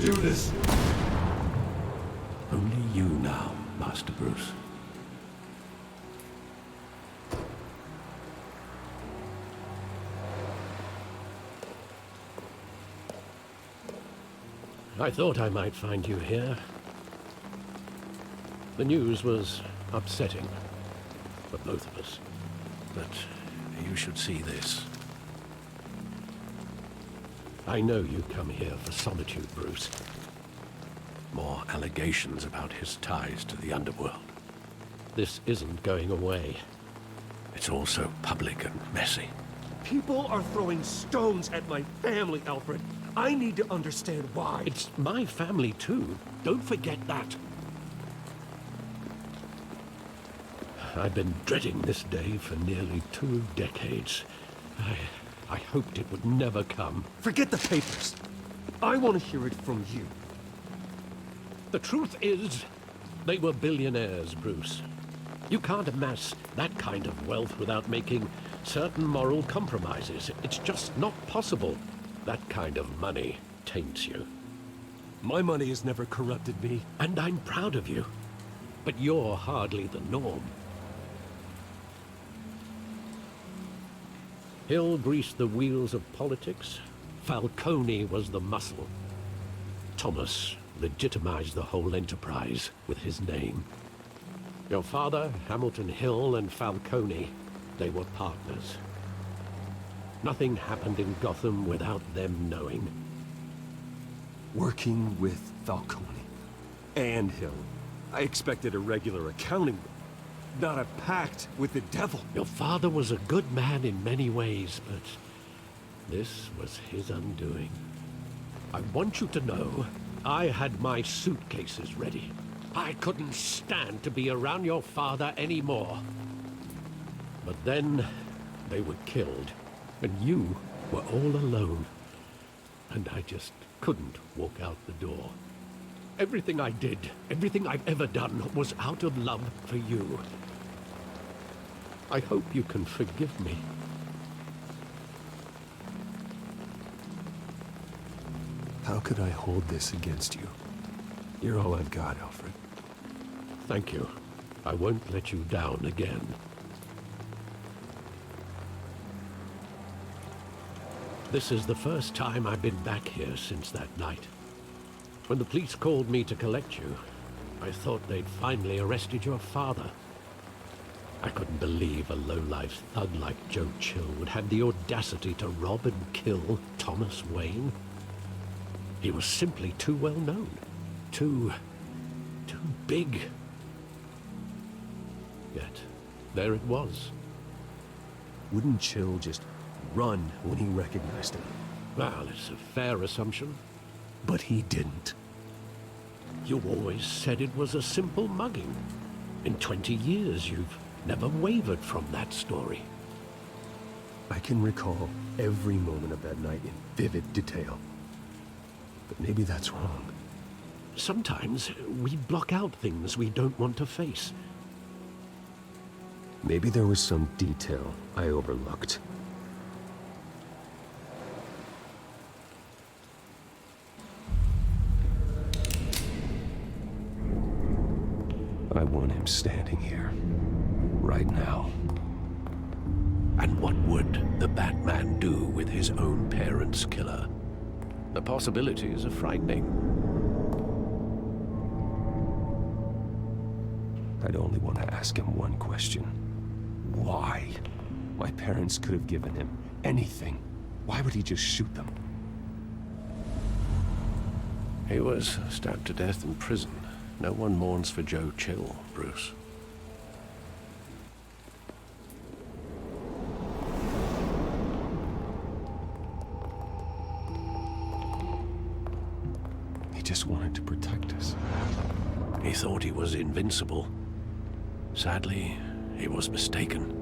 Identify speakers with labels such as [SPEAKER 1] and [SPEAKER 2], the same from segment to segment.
[SPEAKER 1] do this.
[SPEAKER 2] Only you now, Master Bruce. I thought I might find you here. The news was upsetting for both of us. But you should see this. I know you come here for solitude, Bruce. More allegations about his ties to the underworld. This isn't going away. It's also public and messy.
[SPEAKER 1] People are throwing stones at my family, Alfred. I need to understand why.
[SPEAKER 2] It's my family too. Don't forget that. I've been dreading this day for nearly 2 decades. I hoped it would never come.
[SPEAKER 1] Forget the papers. I want to hear it from you.
[SPEAKER 2] The truth is, they were billionaires, Bruce. You can't amass that kind of wealth without making certain moral compromises. It's just not possible. That kind of money taints you.
[SPEAKER 1] My money has never corrupted me.
[SPEAKER 2] And I'm proud of you. But you're hardly the norm. Hill greased the wheels of politics. Falcone was the muscle. Thomas legitimized the whole enterprise with his name. Your father, Hamilton Hill, and Falcone, they were partners. Nothing happened in Gotham without them knowing.
[SPEAKER 1] Working with Falcone and Hill. I expected a regular accounting, not a pact with the devil.
[SPEAKER 2] Your father was a good man in many ways, but this was his undoing. I want you to know, I had my suitcases ready. I couldn't stand to be around your father anymore. But then, they were killed, and you were all alone. And I just couldn't walk out the door. Everything I did, everything I've ever done, was out of love for you. I hope you can forgive me.
[SPEAKER 1] How could I hold this against you? You're all I've got, Alfred.
[SPEAKER 2] Thank you. I won't let you down again. This is the first time I've been back here since that night. When the police called me to collect you, I thought they'd finally arrested your father. I couldn't believe a low-life thug like Joe Chill would have the audacity to rob and kill Thomas Wayne. He was simply too well known. Too big. Yet, there it was.
[SPEAKER 1] Wouldn't Chill just run when he recognized him?
[SPEAKER 2] Well, it's a fair assumption.
[SPEAKER 1] But he didn't.
[SPEAKER 2] You always said it was a simple mugging. In 20 years, you've never wavered from that story.
[SPEAKER 1] I can recall every moment of that night in vivid detail. But maybe that's wrong.
[SPEAKER 2] Sometimes we block out things we don't want to face.
[SPEAKER 1] Maybe there was some detail I overlooked. I want him standing here, right now.
[SPEAKER 2] And what would the Batman do with his own parents' killer? The possibilities are frightening.
[SPEAKER 1] I'd only want to ask him one question. Why? My parents could have given him anything. Why would he just shoot them?
[SPEAKER 2] He was stabbed to death in prison. No one mourns for Joe Chill, Bruce.
[SPEAKER 1] He just wanted to protect us.
[SPEAKER 2] He thought he was invincible. Sadly, he was mistaken.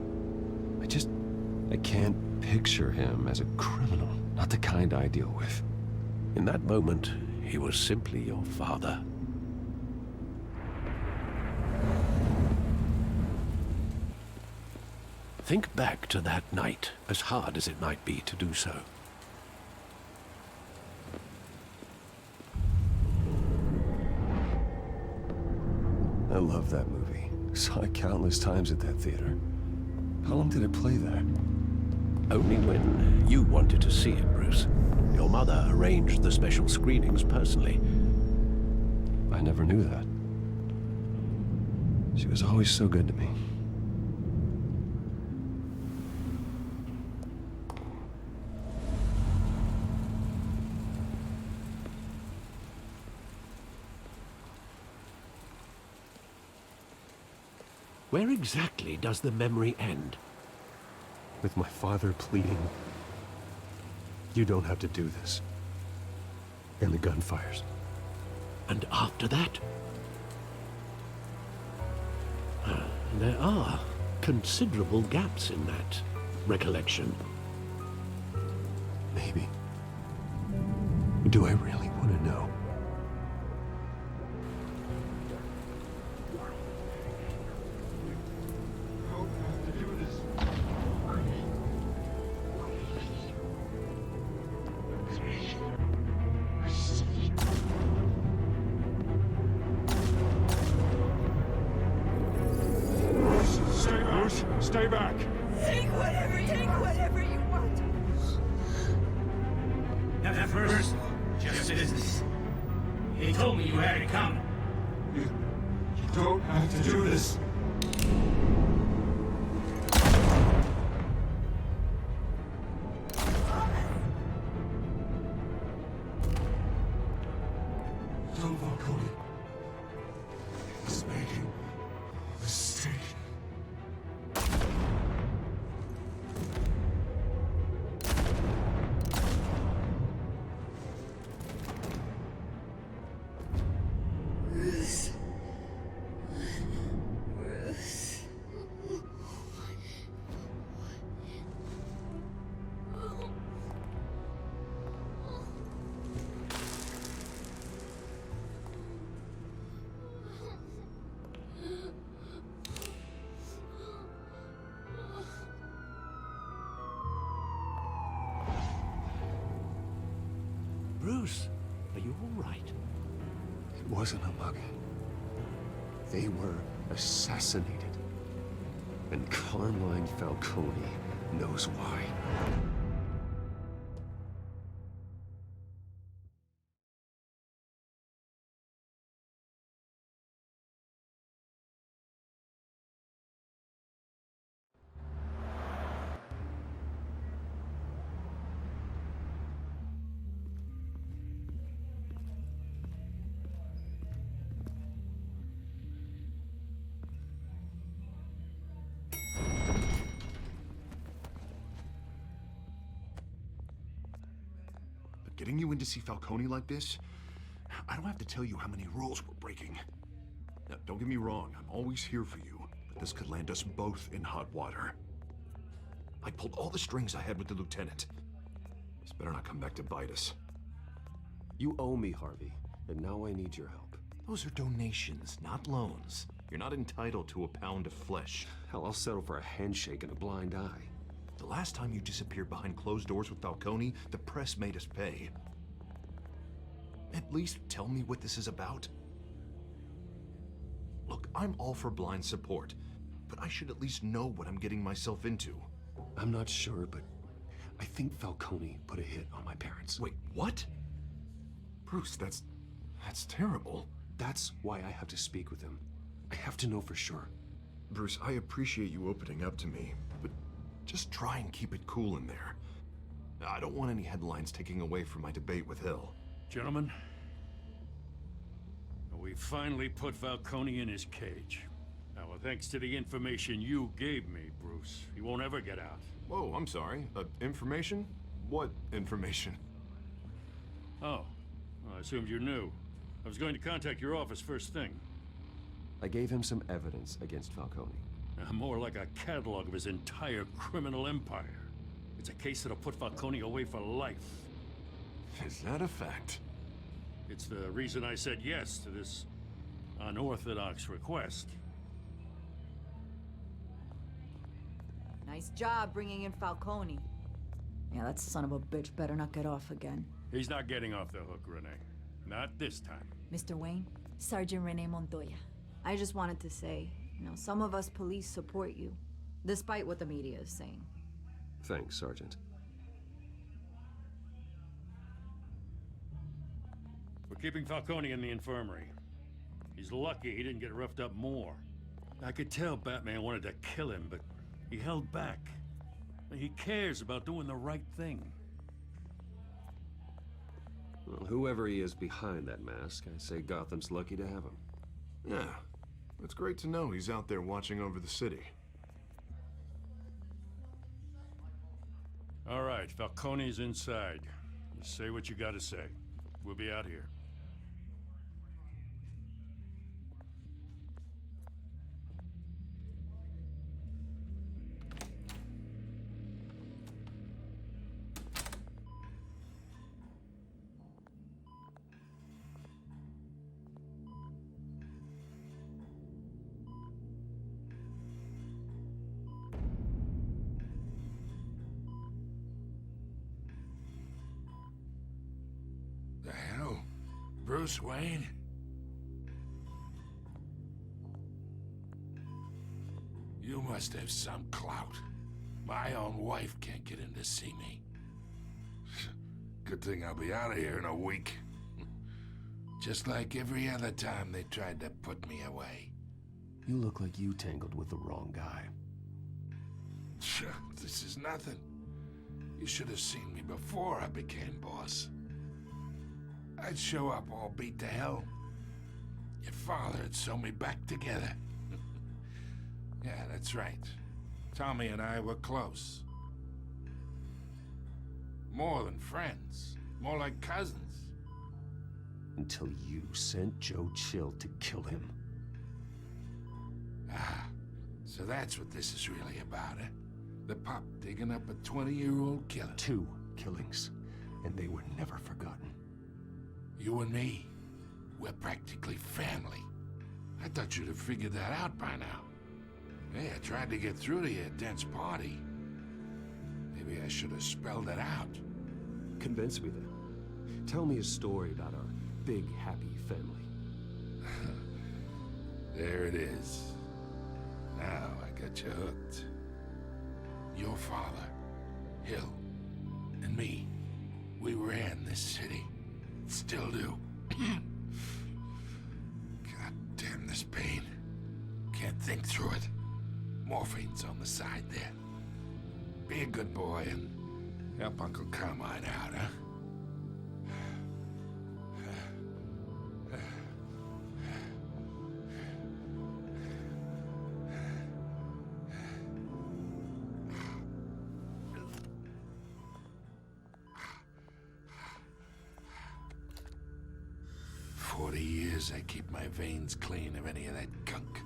[SPEAKER 1] I can't picture him as a criminal. Not the kind I deal with.
[SPEAKER 2] In that moment, he was simply your father. Think back to that night, as hard as it might be to do so.
[SPEAKER 1] love that movie. Saw it countless times at that theater. How long did it play there?
[SPEAKER 2] Only when you wanted to see it, Bruce. Your mother arranged the special screenings personally.
[SPEAKER 1] I never knew that. She was always so good to me.
[SPEAKER 2] Where exactly does the memory end?
[SPEAKER 1] With my father pleading, "You don't have to do this." And the gunfires.
[SPEAKER 2] And after that? There are considerable gaps in that recollection.
[SPEAKER 1] Maybe. Do I really want to know? Stay back!
[SPEAKER 3] Take whatever you want.
[SPEAKER 4] At first, just business. He told me you had it coming.
[SPEAKER 1] You don't have to do this. Don Falcone is making a mistake.
[SPEAKER 2] Bruce, are you all right?
[SPEAKER 1] It wasn't a mugging. They were assassinated. And Carmine Falcone knows why.
[SPEAKER 5] Getting you in to see Falcone like this, I don't have to tell you how many rules we're breaking. Now, don't get me wrong, I'm always here for you, but this could land us both in hot water. I pulled all the strings I had with the lieutenant. This better not come back to bite us.
[SPEAKER 1] You owe me, Harvey, and now I need your help.
[SPEAKER 5] Those are donations, not loans. You're not entitled to a pound of flesh.
[SPEAKER 1] Hell, I'll settle for a handshake and a blind eye.
[SPEAKER 5] The last time you disappeared behind closed doors with Falcone, the press made us pay. At least tell me what this is about. Look, I'm all for blind support, but I should at least know what I'm getting myself into.
[SPEAKER 1] I'm not sure, but I think Falcone put a hit on my parents.
[SPEAKER 5] Wait, what? Bruce, that's terrible.
[SPEAKER 1] That's why I have to speak with him. I have to know for sure.
[SPEAKER 5] Bruce, I appreciate you opening up to me, but just try and keep it cool in there. I don't want any headlines taking away from my debate with Hill.
[SPEAKER 6] Gentlemen, we finally put Falcone in his cage. Now, thanks to the information you gave me, Bruce, he won't ever get out.
[SPEAKER 5] Whoa, I'm sorry. Information? What information?
[SPEAKER 6] Oh, well, I assumed you knew. I was going to contact your office first thing.
[SPEAKER 1] I gave him some evidence against Falcone.
[SPEAKER 6] More like a catalog of his entire criminal empire. It's a case that'll put Falcone away for life.
[SPEAKER 5] Is that a fact?
[SPEAKER 6] It's the reason I said yes to this unorthodox request.
[SPEAKER 3] Nice job bringing in Falcone. Yeah, that son of a bitch better not get off again.
[SPEAKER 6] He's not getting off the hook, Renee. Not this time.
[SPEAKER 3] Mr. Wayne, Sergeant Renee Montoya. I just wanted to say, some of us police support you, despite what the media is saying.
[SPEAKER 1] Thanks, Sergeant.
[SPEAKER 6] We're keeping Falcone in the infirmary. He's lucky he didn't get roughed up more. I could tell Batman wanted to kill him, but he held back. He cares about doing the right thing.
[SPEAKER 1] Well, whoever he is behind that mask, I say Gotham's lucky to have him.
[SPEAKER 5] Yeah, it's great to know he's out there watching over the city.
[SPEAKER 6] All right, Falcone's inside. You say what you gotta say. We'll be out here.
[SPEAKER 7] The hell? Bruce Wayne? You must have some clout. My own wife can't get in to see me. Good thing I'll be out of here in a week. Just like every other time they tried to put me away.
[SPEAKER 1] You look like you tangled with the wrong guy.
[SPEAKER 7] This is nothing. You should have seen me before I became boss. I'd show up all beat to hell. Your father'd sew me back together. Yeah, that's right. Tommy and I were close. More than friends. More like cousins.
[SPEAKER 1] Until you sent Joe Chill to kill him.
[SPEAKER 7] Ah, so that's what this is really about, eh? The pup digging up a 20-year-old killer.
[SPEAKER 1] 2 killings, and they were never forgotten.
[SPEAKER 7] You and me, we're practically family. I thought you'd have figured that out by now. Hey, I tried to get through to your dense party. Maybe I should have spelled it out.
[SPEAKER 1] Convince me then. Tell me a story about our big, happy family.
[SPEAKER 7] There it is. Now I got you hooked. Your father, Hill, and me, we ran this city. Still do. God damn this pain. Can't think through it. Morphine's on the side there. Be a good boy and help Uncle Carmine out, huh? 40 years I keep my veins clean of any of that gunk.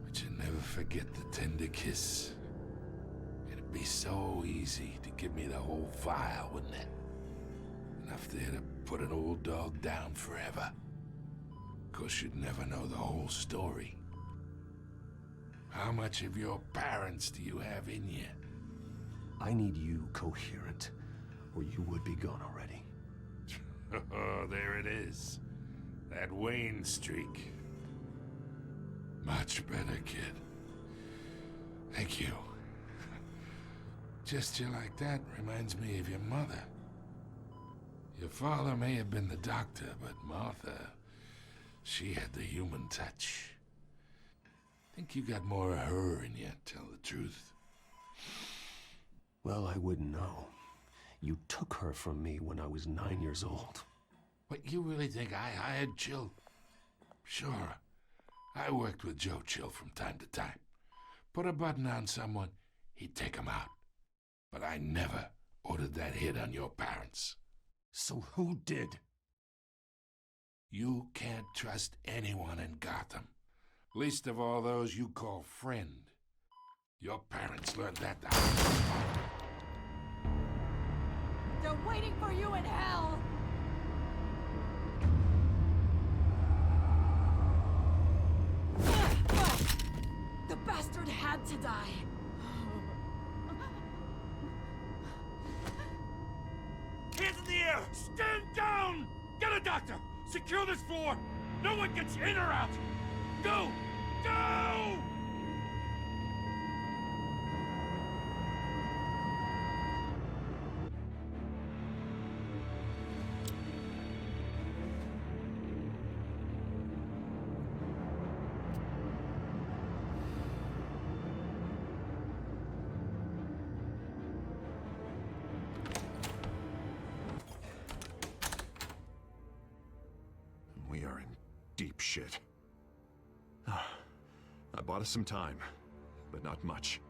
[SPEAKER 7] But you never forget the tender kiss. It'd be so easy to give me the whole vial, wouldn't it? Enough there to put an old dog down forever. Of course, you'd never know the whole story. How much of your parents do you have in you?
[SPEAKER 1] I need you coherent, or you would be gone already.
[SPEAKER 7] Oh, there it is. That Wayne streak. Much better, kid. Thank you. Gesture like that reminds me of your mother. Your father may have been the doctor, but Martha, she had the human touch. Think you got more of her in you, tell the truth.
[SPEAKER 1] Well, I wouldn't know. You took her from me when I was 9 years old.
[SPEAKER 7] What, you really think I hired Chill? Sure. I worked with Joe Chill from time to time. Put a button on someone, he'd take him out. But I never ordered that hit on your parents.
[SPEAKER 1] So who did?
[SPEAKER 7] You can't trust anyone in Gotham. Least of all those you call friend. Your parents learned that the hard way.
[SPEAKER 3] They're waiting for you in hell! The bastard had to die.
[SPEAKER 6] Hands in the air! Stand down! Get a doctor! Secure this floor! No one gets in or out! Go! Go!
[SPEAKER 5] We are in deep shit. I bought us some time, but not much.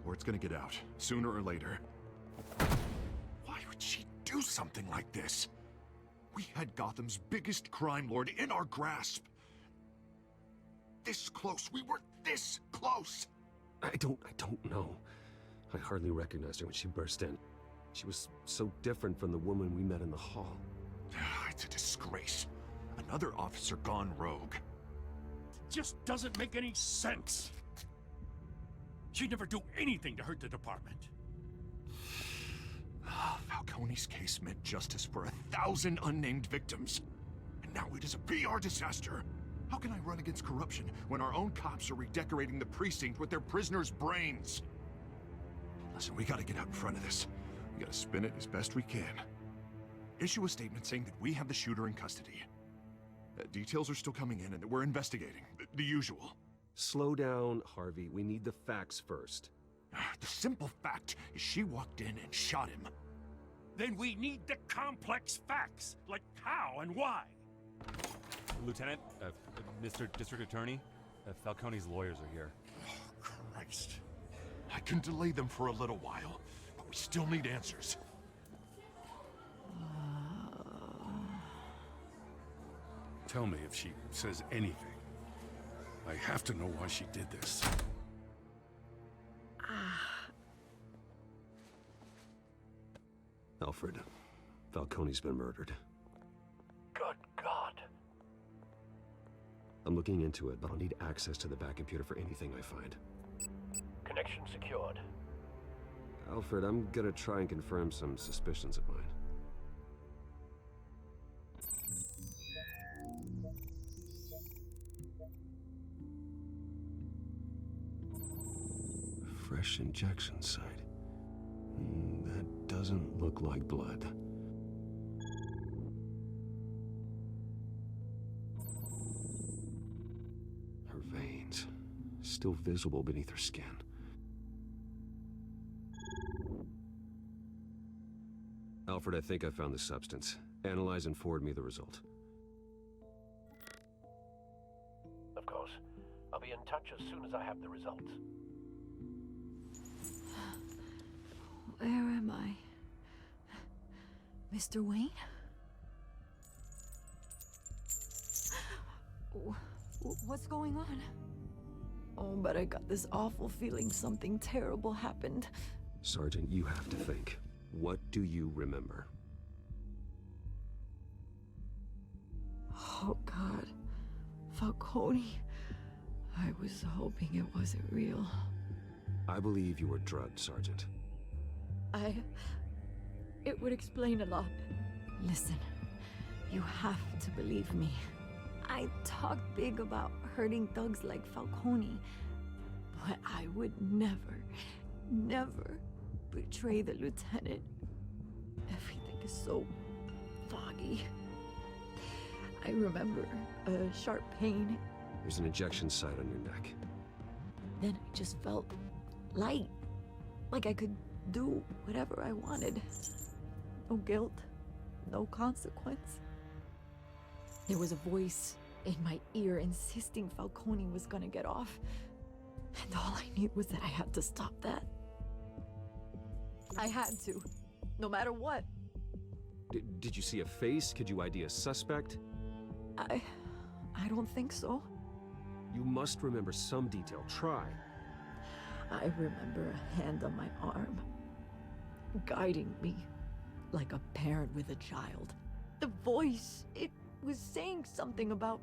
[SPEAKER 5] Word's gonna get out, sooner or later. Why would she do something like this? We had Gotham's biggest crime lord in our grasp. This close, we were this close!
[SPEAKER 1] I don't know. I hardly recognized her when she burst in. She was so different from the woman we met in the hall.
[SPEAKER 5] It's a disgrace. Another officer gone rogue.
[SPEAKER 6] Just doesn't make any sense. She'd never do anything to hurt the department.
[SPEAKER 5] Falcone's case meant justice for 1,000 unnamed victims. And now it is a PR disaster. How can I run against corruption when our own cops are redecorating the precinct with their prisoners' brains? Listen, we gotta get out in front of this. We gotta spin it as best we can. Issue a statement saying that we have the shooter in custody. Details are still coming in and that we're investigating. The usual.
[SPEAKER 1] Slow down, Harvey. We need the facts first.
[SPEAKER 5] The simple fact is she walked in and shot him.
[SPEAKER 6] Then we need the complex facts, like how and why.
[SPEAKER 8] Lieutenant, Mr. District Attorney, Falcone's lawyers are here.
[SPEAKER 5] Oh, Christ. I can delay them for a little while, but we still need answers.
[SPEAKER 6] Tell me if she says anything. I have to know why she did this.
[SPEAKER 1] Alfred, Falcone's been murdered.
[SPEAKER 2] Good God.
[SPEAKER 1] I'm looking into it, but I'll need access to the back computer for anything I find.
[SPEAKER 2] Connection secured.
[SPEAKER 1] Alfred, I'm gonna try and confirm some suspicions of mine. Fresh injection site. That doesn't look like blood. Her veins, still visible beneath her skin. Alfred, I think I found the substance. Analyze and forward me the result.
[SPEAKER 2] Of course. I'll be in touch as soon as I have the results.
[SPEAKER 3] Where am I? Mr. Wayne? What's going on? Oh, but I got this awful feeling something terrible happened.
[SPEAKER 1] Sergeant, you have to think. What do you remember?
[SPEAKER 3] Oh, God. Falcone. I was hoping it wasn't real.
[SPEAKER 1] I believe you were drugged, Sergeant.
[SPEAKER 3] It would explain a lot. Listen, you have to believe me. I talked big about hurting thugs like Falcone, but I would never betray the lieutenant. Everything is so foggy. I remember a sharp pain.
[SPEAKER 1] There's an injection site on your neck.
[SPEAKER 3] Then I just felt light, like I could do whatever I wanted. No guilt, no consequence. There was a voice in my ear insisting Falcone was gonna get off. And all I knew was that I had to stop that. I had to, no matter what.
[SPEAKER 1] Did you see a face? Could you ID a suspect?
[SPEAKER 3] I don't think so.
[SPEAKER 1] You must remember some detail. Try.
[SPEAKER 3] I remember a hand on my arm, guiding me like a parent with a child. The voice, it was saying something about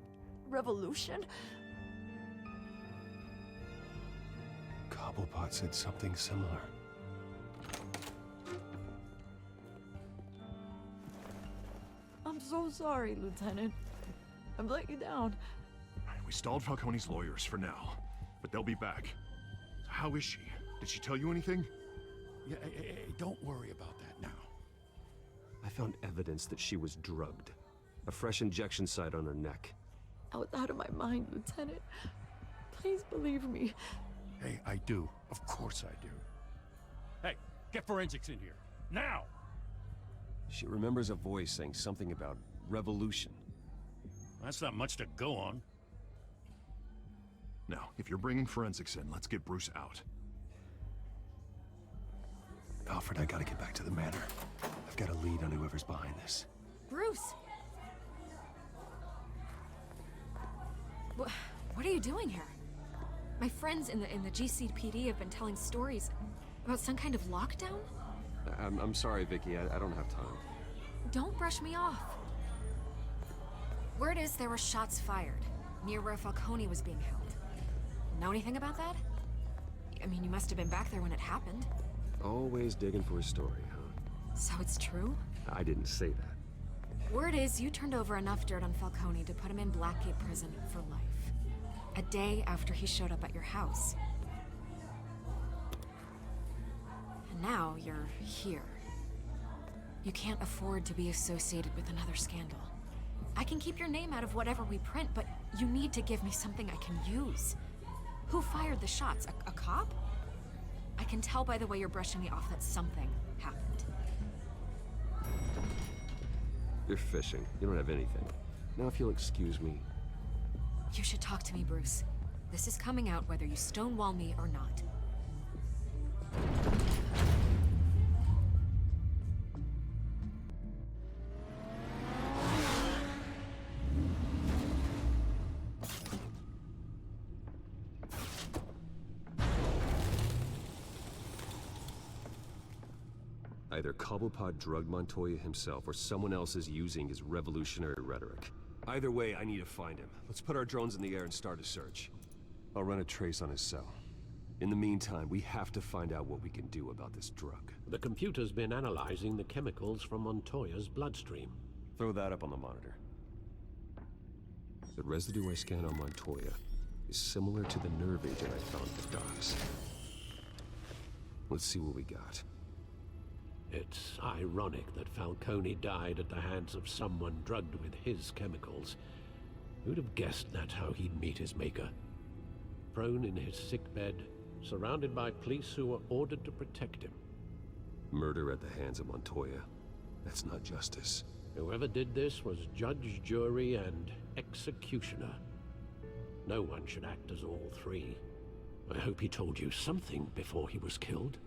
[SPEAKER 3] revolution.
[SPEAKER 1] Cobblepot said something similar.
[SPEAKER 3] I'm so sorry, Lieutenant. I've let you down.
[SPEAKER 5] We stalled Falcone's lawyers for now, but they'll be back. How is she? Did she tell you anything?
[SPEAKER 2] Yeah, hey, don't worry about that now.
[SPEAKER 1] I found evidence that she was drugged. A fresh injection site on her neck.
[SPEAKER 3] I was out of my mind, Lieutenant. Please believe me.
[SPEAKER 6] Hey, I do. Of course I do. Hey, get forensics in here. Now!
[SPEAKER 1] She remembers a voice saying something about revolution.
[SPEAKER 6] That's not much to go on.
[SPEAKER 5] Now, if you're bringing forensics in, let's get Bruce out.
[SPEAKER 1] Alfred, I gotta get back to the manor. I've got a lead on whoever's behind this.
[SPEAKER 9] Bruce! What are you doing here? My friends in the GCPD have been telling stories about some kind of lockdown?
[SPEAKER 1] I'm sorry, Vicky. I don't have time.
[SPEAKER 9] Don't brush me off. Word is there were shots fired near where Falcone was being held. Know anything about that? I mean, you must have been back there when it happened.
[SPEAKER 1] Always digging for a story, huh?
[SPEAKER 9] So it's true?
[SPEAKER 1] I didn't say that.
[SPEAKER 9] Word is you turned over enough dirt on Falcone to put him in Blackgate Prison for life. A day after he showed up at your house. And now you're here. You can't afford to be associated with another scandal. I can keep your name out of whatever we print, but you need to give me something I can use. Who fired the shots? A cop? I can tell by the way you're brushing me off that something happened.
[SPEAKER 1] You're fishing. You don't have anything. Now if you'll excuse me.
[SPEAKER 9] You should talk to me, Bruce. This is coming out whether you stonewall me or not.
[SPEAKER 1] Either Cobblepot drugged Montoya himself, or someone else is using his revolutionary rhetoric. Either way, I need to find him. Let's put our drones in the air and start a search. I'll run a trace on his cell. In the meantime, we have to find out what we can do about this drug.
[SPEAKER 2] The computer's been analyzing the chemicals from Montoya's bloodstream.
[SPEAKER 1] Throw that up on the monitor. The residue I scanned on Montoya is similar to the nerve agent I found at the docks. Let's see what we got.
[SPEAKER 2] It's ironic that Falcone died at the hands of someone drugged with his chemicals. Who'd have guessed that's how he'd meet his maker? Prone in his sickbed, surrounded by police who were ordered to protect him.
[SPEAKER 1] Murder at the hands of Montoya. That's not justice.
[SPEAKER 2] Whoever did this was judge, jury, and executioner. No one should act as all three. I hope he told you something before he was killed.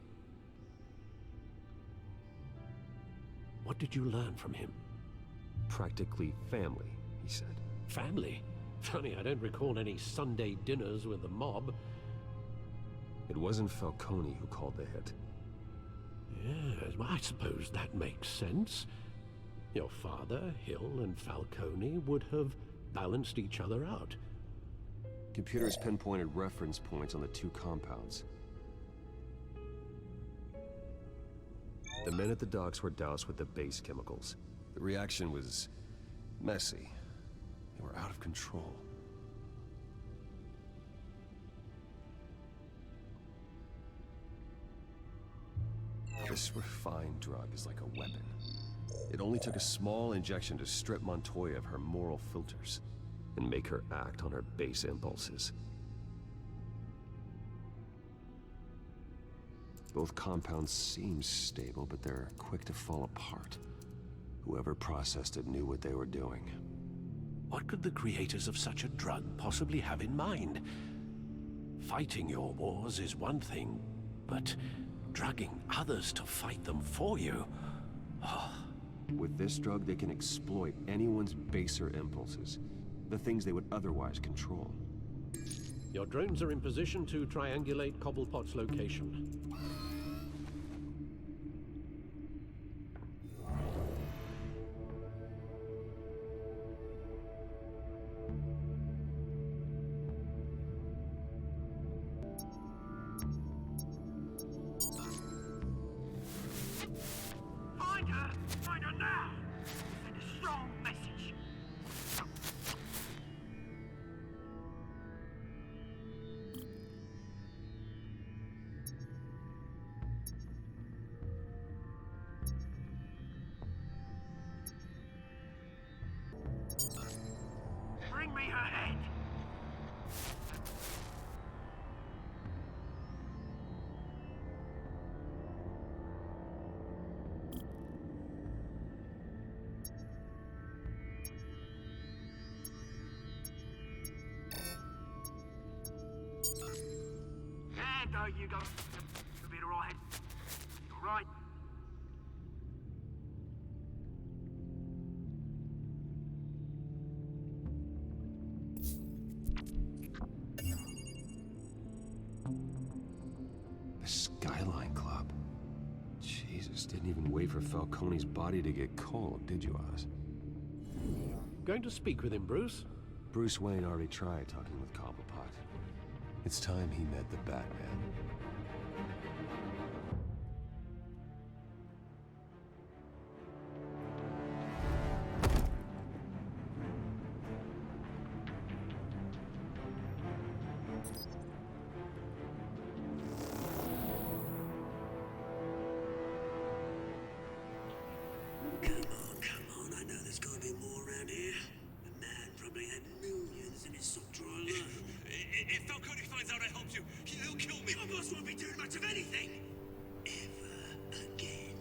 [SPEAKER 2] What did you learn from him?
[SPEAKER 1] Practically family, he said.
[SPEAKER 2] Family? Funny, I don't recall any Sunday dinners with the mob.
[SPEAKER 1] It wasn't Falcone who called the hit.
[SPEAKER 2] Yes, well, I suppose that makes sense. Your father, Hill, and Falcone would have balanced each other out.
[SPEAKER 1] Computers pinpointed reference points on the two compounds. The men at the docks were doused with the base chemicals. The reaction was messy. They were out of control. This refined drug is like a weapon. It only took a small injection to strip Montoya of her moral filters and make her act on her base impulses. Both compounds seem stable, but they're quick to fall apart. Whoever processed it knew what they were doing.
[SPEAKER 2] What could the creators of such a drug possibly have in mind? Fighting your wars is one thing, but drugging others to fight them for you?
[SPEAKER 1] With this drug, they can exploit anyone's baser impulses, the things they would otherwise control.
[SPEAKER 2] Your drones are in position to triangulate Cobblepot's location.
[SPEAKER 4] Find her! Find her now! Send a strong message.
[SPEAKER 10] though, you go. A bit alright. Alright.
[SPEAKER 1] The Skyline Club. Jesus, didn't even wait for Falcone's body to get cold, did you, Oz?
[SPEAKER 2] Going to speak with him, Bruce?
[SPEAKER 1] Bruce Wayne already tried talking with Cobblepot. It's time he met the Batman.
[SPEAKER 10] Come on, I know there's gotta be more around here. The man probably had millions in his sock drawer alone. If Falcone finds out I helped you, he'll kill me. Your boss won't be doing much of anything. Ever again.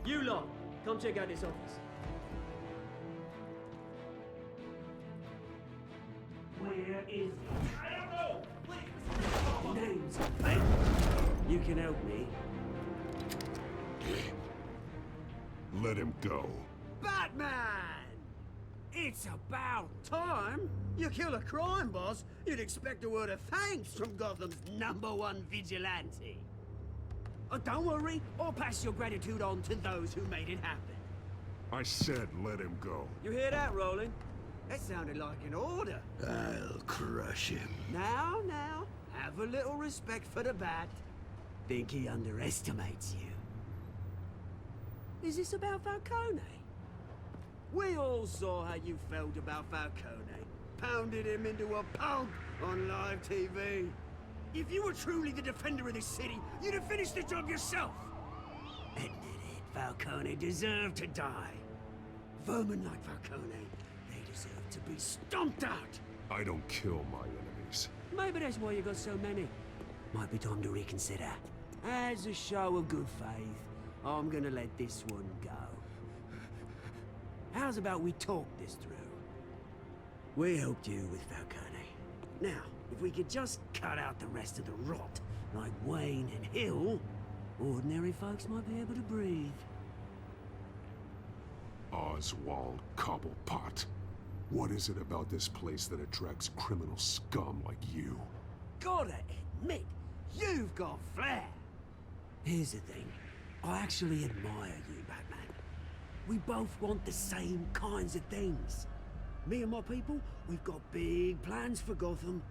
[SPEAKER 10] You lot, come check out this office. Where is he? I don't know! Please! Name's Ben. You can help me.
[SPEAKER 5] Let him go.
[SPEAKER 10] Batman! It's about time. You kill a crime boss, you'd expect a word of thanks from Gotham's #1 vigilante. Oh, don't worry, I'll pass your gratitude on to those who made it happen.
[SPEAKER 5] I said let him go.
[SPEAKER 10] You hear that, Roland? That sounded like an order.
[SPEAKER 5] I'll crush him.
[SPEAKER 10] Now, have a little respect for the Bat. Think he underestimates you. Is this about Falcone? We all saw how you felt about Falcone. Pounded him into a pulp on live TV. If you were truly the defender of this city, you'd have finished the job yourself. Admit it, Falcone deserved to die. Vermin like Falcone, they deserve to be stomped out.
[SPEAKER 5] I don't kill my enemies.
[SPEAKER 10] Maybe that's why you got so many. Might be time to reconsider. As a show of good faith, I'm gonna let this one go. How's about we talk this through? We helped you with Falcone. Now, if we could just cut out the rest of the rot, like Wayne and Hill, ordinary folks might be able to breathe.
[SPEAKER 5] Oswald Cobblepot. What is it about this place that attracts criminal scum like you?
[SPEAKER 10] Gotta admit, you've got flair. Here's the thing. I actually admire you, Batman. We both want the same kinds of things. Me and my people, we've got big plans for Gotham.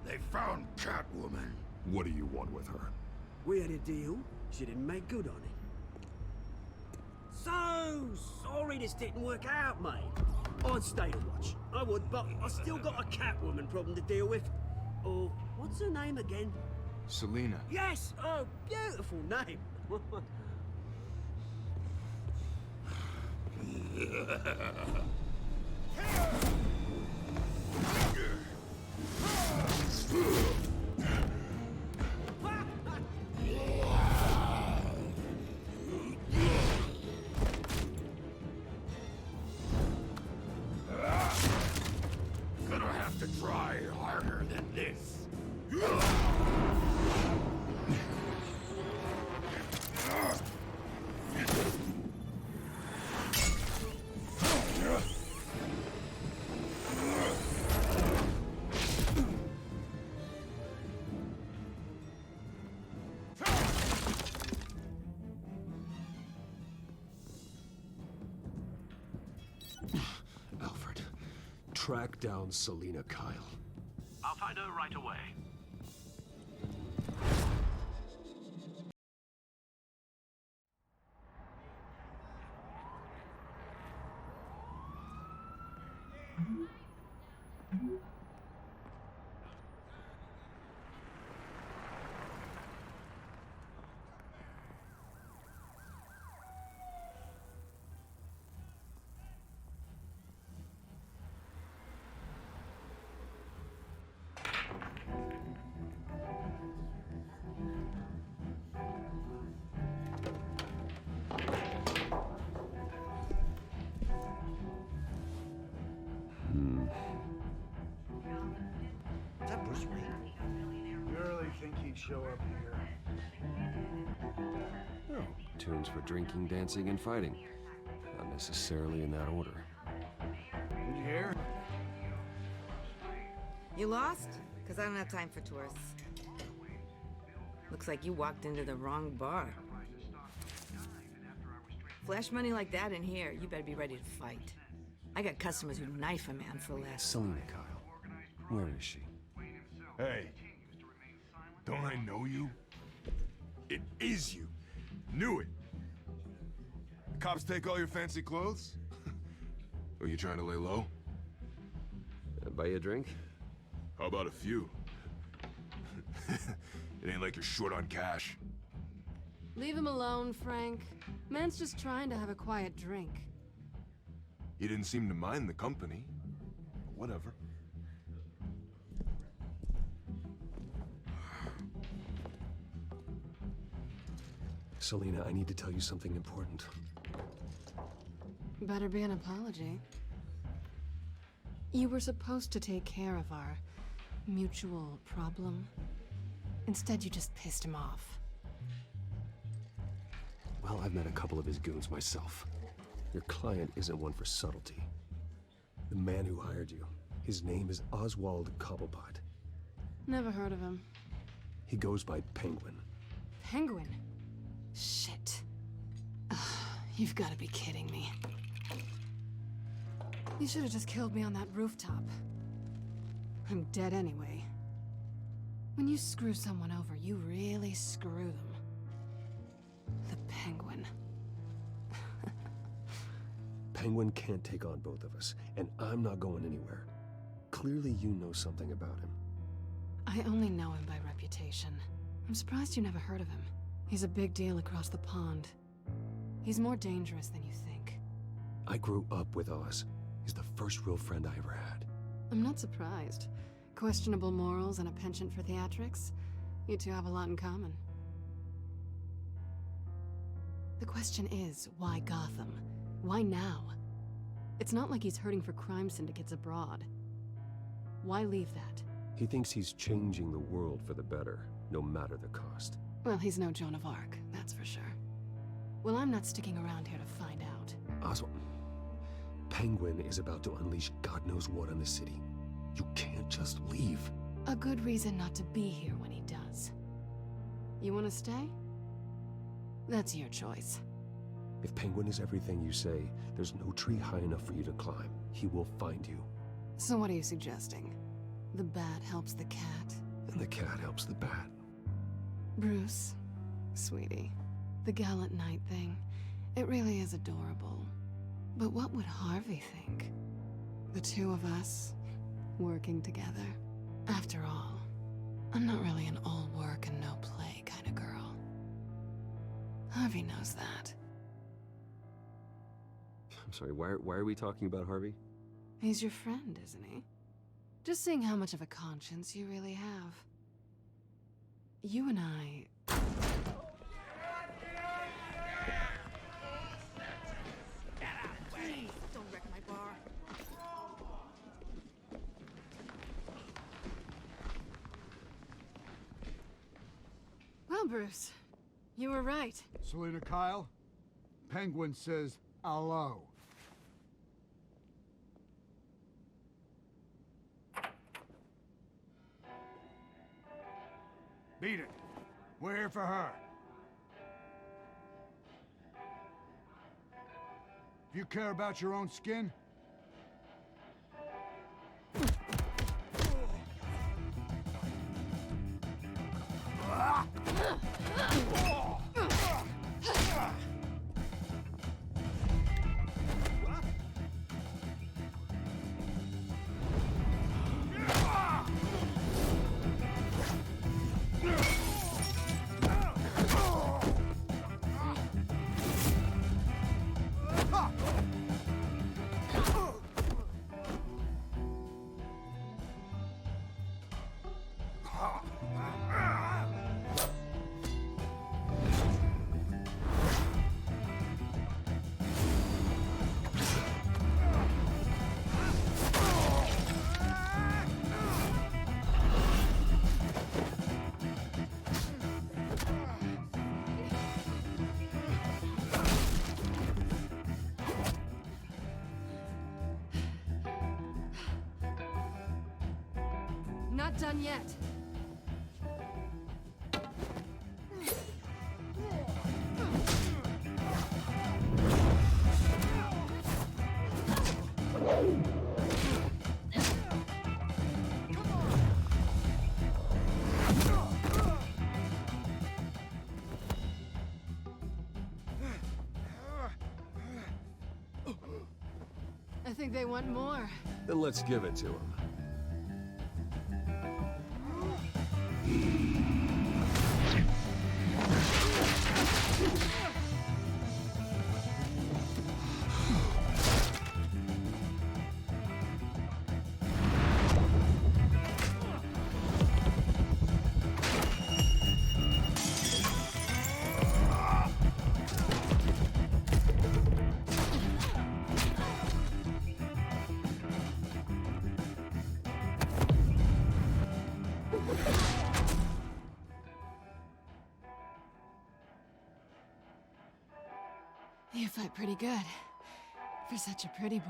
[SPEAKER 5] They found Catwoman. What do you want with her?
[SPEAKER 10] We had a deal. She didn't make good on it. So sorry this didn't work out, mate. I'd stay to watch. I would, but I still got a Catwoman problem to deal with. Oh, what's her name again?
[SPEAKER 11] Selina.
[SPEAKER 10] Yes! Oh, beautiful name.
[SPEAKER 5] Gonna have to try harder than this. Alfred, track down Selina Kyle.
[SPEAKER 12] I'll find her right away.
[SPEAKER 10] show up here.
[SPEAKER 1] Oh, tunes for drinking, dancing, and fighting. Not necessarily in that order.
[SPEAKER 10] You hear?
[SPEAKER 11] You lost? Because I don't have time for tourists. Looks like you walked into the wrong bar. Flash money like that in here, you better be ready to fight. I got customers who knife a man for less.
[SPEAKER 1] Selena Kyle. Where is she?
[SPEAKER 13] Hey, don't I know you? It is you. Knew it. The cops take all your fancy clothes? Are you trying to lay low?
[SPEAKER 1] Buy you a drink?
[SPEAKER 13] How about a few? It ain't like you're short on cash.
[SPEAKER 14] Leave him alone, Frank. Man's just trying to have a quiet drink.
[SPEAKER 13] You didn't seem to mind the company. Whatever.
[SPEAKER 1] Selena, I need to tell you something important.
[SPEAKER 14] Better be an apology. You were supposed to take care of our mutual problem. Instead, you just pissed him off.
[SPEAKER 1] Well, I've met a couple of his goons myself. Your client isn't one for subtlety. The man who hired you, his name is Oswald Cobblepot.
[SPEAKER 14] Never heard of him.
[SPEAKER 1] He goes by Penguin.
[SPEAKER 14] Penguin? Shit. Ugh, you've got to be kidding me. You should have just killed me on that rooftop. I'm dead anyway. When you screw someone over, you really screw them. The Penguin.
[SPEAKER 1] Penguin can't take on both of us, and I'm not going anywhere. Clearly you know something about him.
[SPEAKER 14] I only know him by reputation. I'm surprised you never heard of him. He's a big deal across the pond. He's more dangerous than you think.
[SPEAKER 1] I grew up with Oz. He's the first real friend I ever had.
[SPEAKER 14] I'm not surprised. Questionable morals and a penchant for theatrics. You two have a lot in common. The question is, why Gotham? Why now? It's not like he's hurting for crime syndicates abroad. Why leave that?
[SPEAKER 1] He thinks he's changing the world for the better, no matter the cost.
[SPEAKER 14] Well, he's no Joan of Arc, that's for sure. Well, I'm not sticking around here to find out.
[SPEAKER 1] Oswald, Penguin is about to unleash God knows what on the city. You can't just leave.
[SPEAKER 14] A good reason not to be here when he does. You want to stay? That's your choice.
[SPEAKER 1] If Penguin is everything you say, there's no tree high enough for you to climb. He will find you.
[SPEAKER 14] So what are you suggesting? The bat helps the cat?
[SPEAKER 1] And the cat helps the bat.
[SPEAKER 14] Bruce, sweetie, the gallant knight thing, it really is adorable. But what would Harvey think? The two of us, working together. After all, I'm not really an all work and no play kind of girl. Harvey knows that.
[SPEAKER 1] I'm sorry, why are we talking about Harvey?
[SPEAKER 14] He's your friend, isn't he? Just seeing how much of a conscience you really have. You and I...
[SPEAKER 11] Please, don't wreck my bar.
[SPEAKER 14] Well, Bruce, you were right.
[SPEAKER 15] Selena Kyle, Penguin says hello. Beat it. We're here for her. If you care about your own skin,
[SPEAKER 14] Not done yet. I think they want more.
[SPEAKER 1] Then let's give it to him.
[SPEAKER 14] You fight pretty good. For such a pretty boy.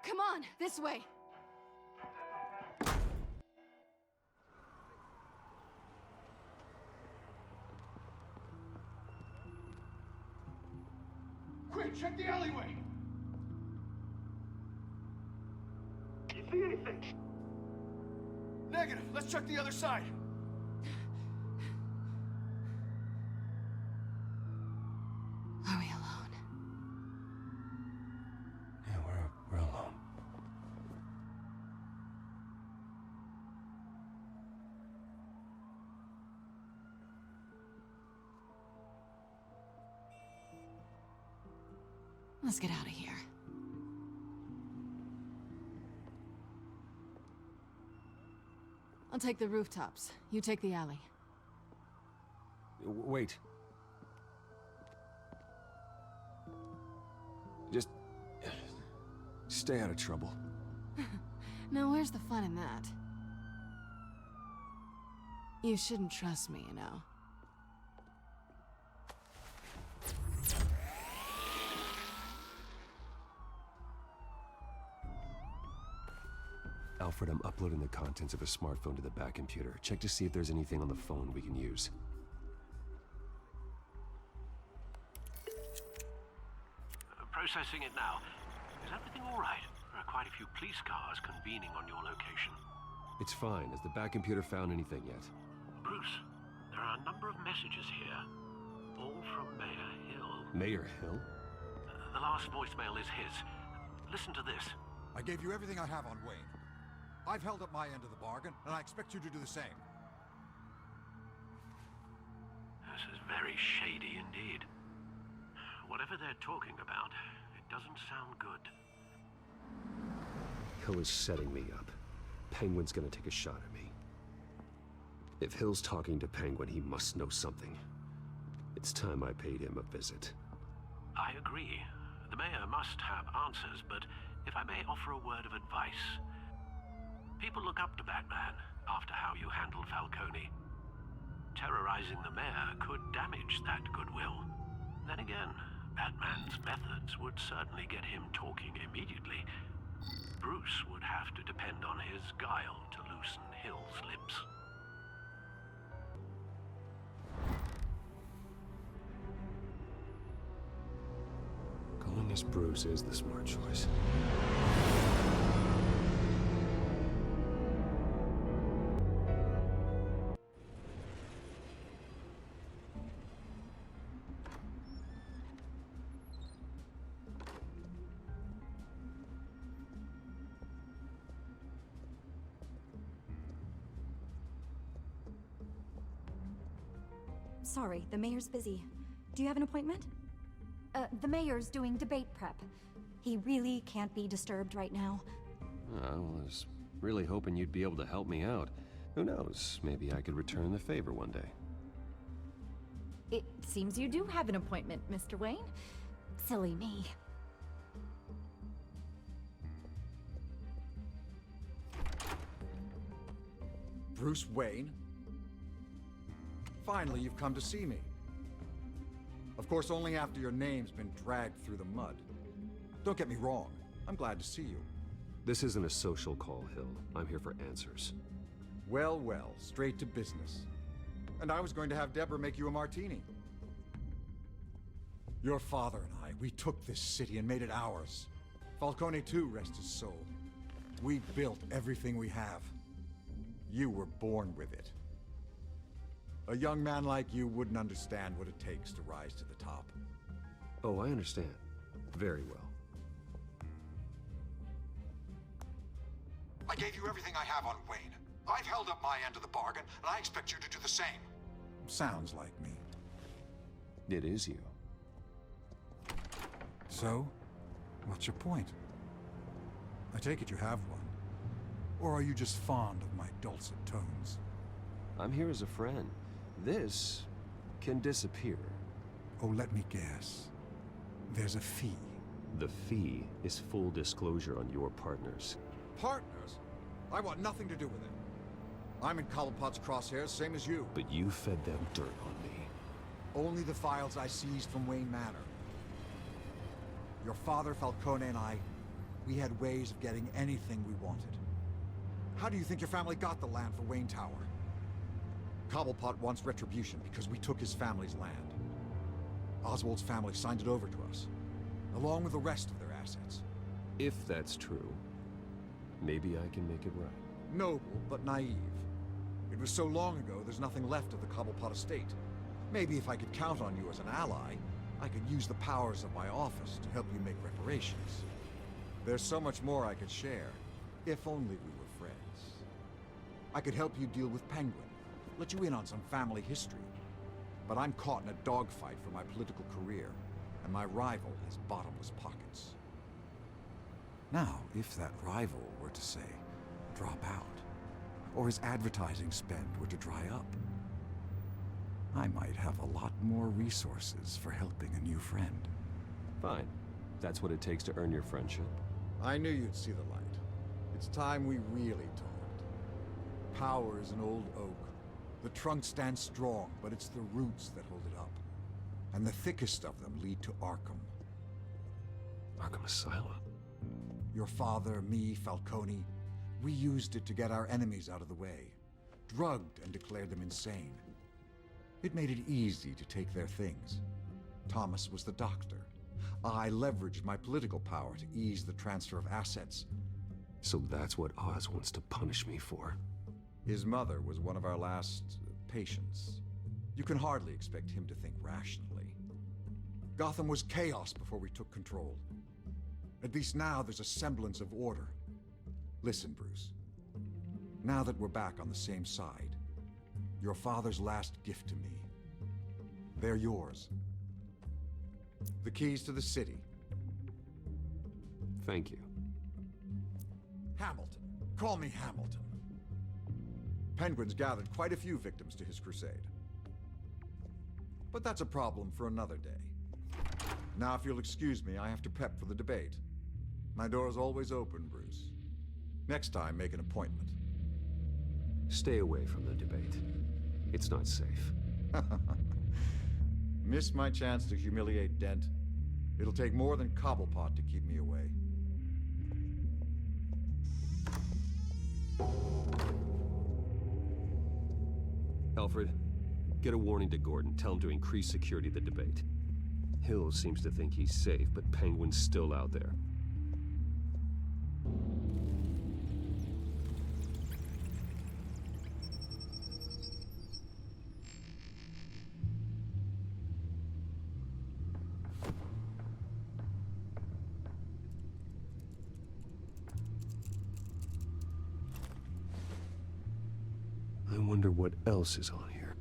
[SPEAKER 14] Come on, this way.
[SPEAKER 15] Quick, check the alleyway!
[SPEAKER 12] You see anything?
[SPEAKER 15] Negative. Let's check the other side.
[SPEAKER 14] Are we alone?
[SPEAKER 1] Yeah, we're alone.
[SPEAKER 14] Let's get out of here. I'll take the rooftops. You take the alley.
[SPEAKER 1] Wait. Just stay out of trouble.
[SPEAKER 14] Now, where's the fun in that? You shouldn't trust me, you know.
[SPEAKER 1] Alfred, I'm uploading the contents of a smartphone to the back computer. Check to see if there's anything on the phone we can use.
[SPEAKER 12] Processing it now. Is everything all right? There are quite a few police cars convening on your location.
[SPEAKER 1] It's fine. Has the back computer found anything yet?
[SPEAKER 12] Bruce, there are a number of messages here. All from Mayor Hill.
[SPEAKER 1] Mayor Hill?
[SPEAKER 12] The last voicemail is his. Listen to this.
[SPEAKER 16] I gave you everything I have on Wayne. I've held up my end of the bargain, and I expect you to do the same.
[SPEAKER 12] This is very shady indeed. Whatever they're talking about, it doesn't sound good.
[SPEAKER 1] Hill is setting me up. Penguin's gonna take a shot at me. If Hill's talking to Penguin, he must know something. It's time I paid him a visit.
[SPEAKER 12] I agree. The mayor must have answers, but if I may offer a word of advice. People look up to Batman after how you handled Falcone. Terrorizing the mayor could damage that goodwill. Then again, Batman's methods would certainly get him talking immediately. Bruce would have to depend on his guile to loosen Hill's lips.
[SPEAKER 1] Going as Bruce is the smart choice.
[SPEAKER 17] Sorry, the mayor's busy. Do you have an appointment? The mayor's doing debate prep. He really can't be disturbed right now.
[SPEAKER 1] I was really hoping you'd be able to help me out. Who knows, maybe I could return the favor one day.
[SPEAKER 17] It seems you do have an appointment, Mr. Wayne. Silly me.
[SPEAKER 16] Bruce Wayne? Finally, you've come to see me. Of course, only after your name's been dragged through the mud. Don't get me wrong, I'm glad to see you.
[SPEAKER 1] This isn't a social call, Hill. I'm here for answers.
[SPEAKER 16] Well, well, straight to business. And I was going to have Deborah make you a martini. Your father and I, we took this city and made it ours. Falcone too, rest his soul. We built everything we have. You were born with it. A young man like you wouldn't understand what it takes to rise to the top.
[SPEAKER 1] Oh, I understand. Very well.
[SPEAKER 16] I gave you everything I have on Wayne. I've held up my end of the bargain, and I expect you to do the same. Sounds like me.
[SPEAKER 1] It is you.
[SPEAKER 16] So, what's your point? I take it you have one. Or are you just fond of my dulcet tones?
[SPEAKER 1] I'm here as a friend. This can disappear.
[SPEAKER 16] Oh, let me guess. There's a fee.
[SPEAKER 1] The fee is full disclosure on your partners.
[SPEAKER 16] Partners? I want nothing to do with it. I'm in Cobblepot's crosshairs, same as you.
[SPEAKER 1] But you fed them dirt on me.
[SPEAKER 16] Only the files I seized from Wayne Manor. Your father, Falcone, and I, we had ways of getting anything we wanted. How do you think your family got the land for Wayne Tower? Cobblepot wants retribution because we took his family's land. Oswald's family signed it over to us, along with the rest of their assets.
[SPEAKER 1] If that's true, maybe I can make it right.
[SPEAKER 16] Noble, but naive. It was so long ago, there's nothing left of the Cobblepot estate. Maybe if I could count on you as an ally, I could use the powers of my office to help you make reparations. There's so much more I could share, if only we were friends. I could help you deal with Penguin, let you in on some family history. But I'm caught in a dogfight for my political career, and my rival has bottomless pockets. Now, if that rival were to say, drop out, or his advertising spend were to dry up, I might have a lot more resources for helping a new friend.
[SPEAKER 1] Fine. That's what it takes to earn your friendship.
[SPEAKER 16] I knew you'd see the light. It's time we really talked. Power is an old oak. The trunk stands strong, but it's the roots that hold it up. And the thickest of them lead to Arkham.
[SPEAKER 1] Arkham Asylum?
[SPEAKER 16] Your father, me, Falcone, we used it to get our enemies out of the way. Drugged and declared them insane. It made it easy to take their things. Thomas was the doctor. I leveraged my political power to ease the transfer of assets.
[SPEAKER 1] So that's what Oz wants to punish me for.
[SPEAKER 16] His mother was one of our last patients. You can hardly expect him to think rationally. Gotham was chaos before we took control. At least now there's a semblance of order. Listen, Bruce. Now that we're back on the same side, your father's last gift to me, they're yours. The keys to the city.
[SPEAKER 1] Thank you.
[SPEAKER 16] Hamilton. Call me Hamilton. Penguin's gathered quite a few victims to his crusade. But that's a problem for another day. Now, if you'll excuse me, I have to prep for the debate. My door is always open, Bruce. Next time, make an appointment.
[SPEAKER 1] Stay away from the debate. It's not safe.
[SPEAKER 16] Miss my chance to humiliate Dent. It'll take more than Cobblepot to keep me away.
[SPEAKER 1] Alfred, get a warning to Gordon. Tell him to increase security of the debate. Hill seems to think he's safe, but Penguin's still out there. I wonder what else is on here.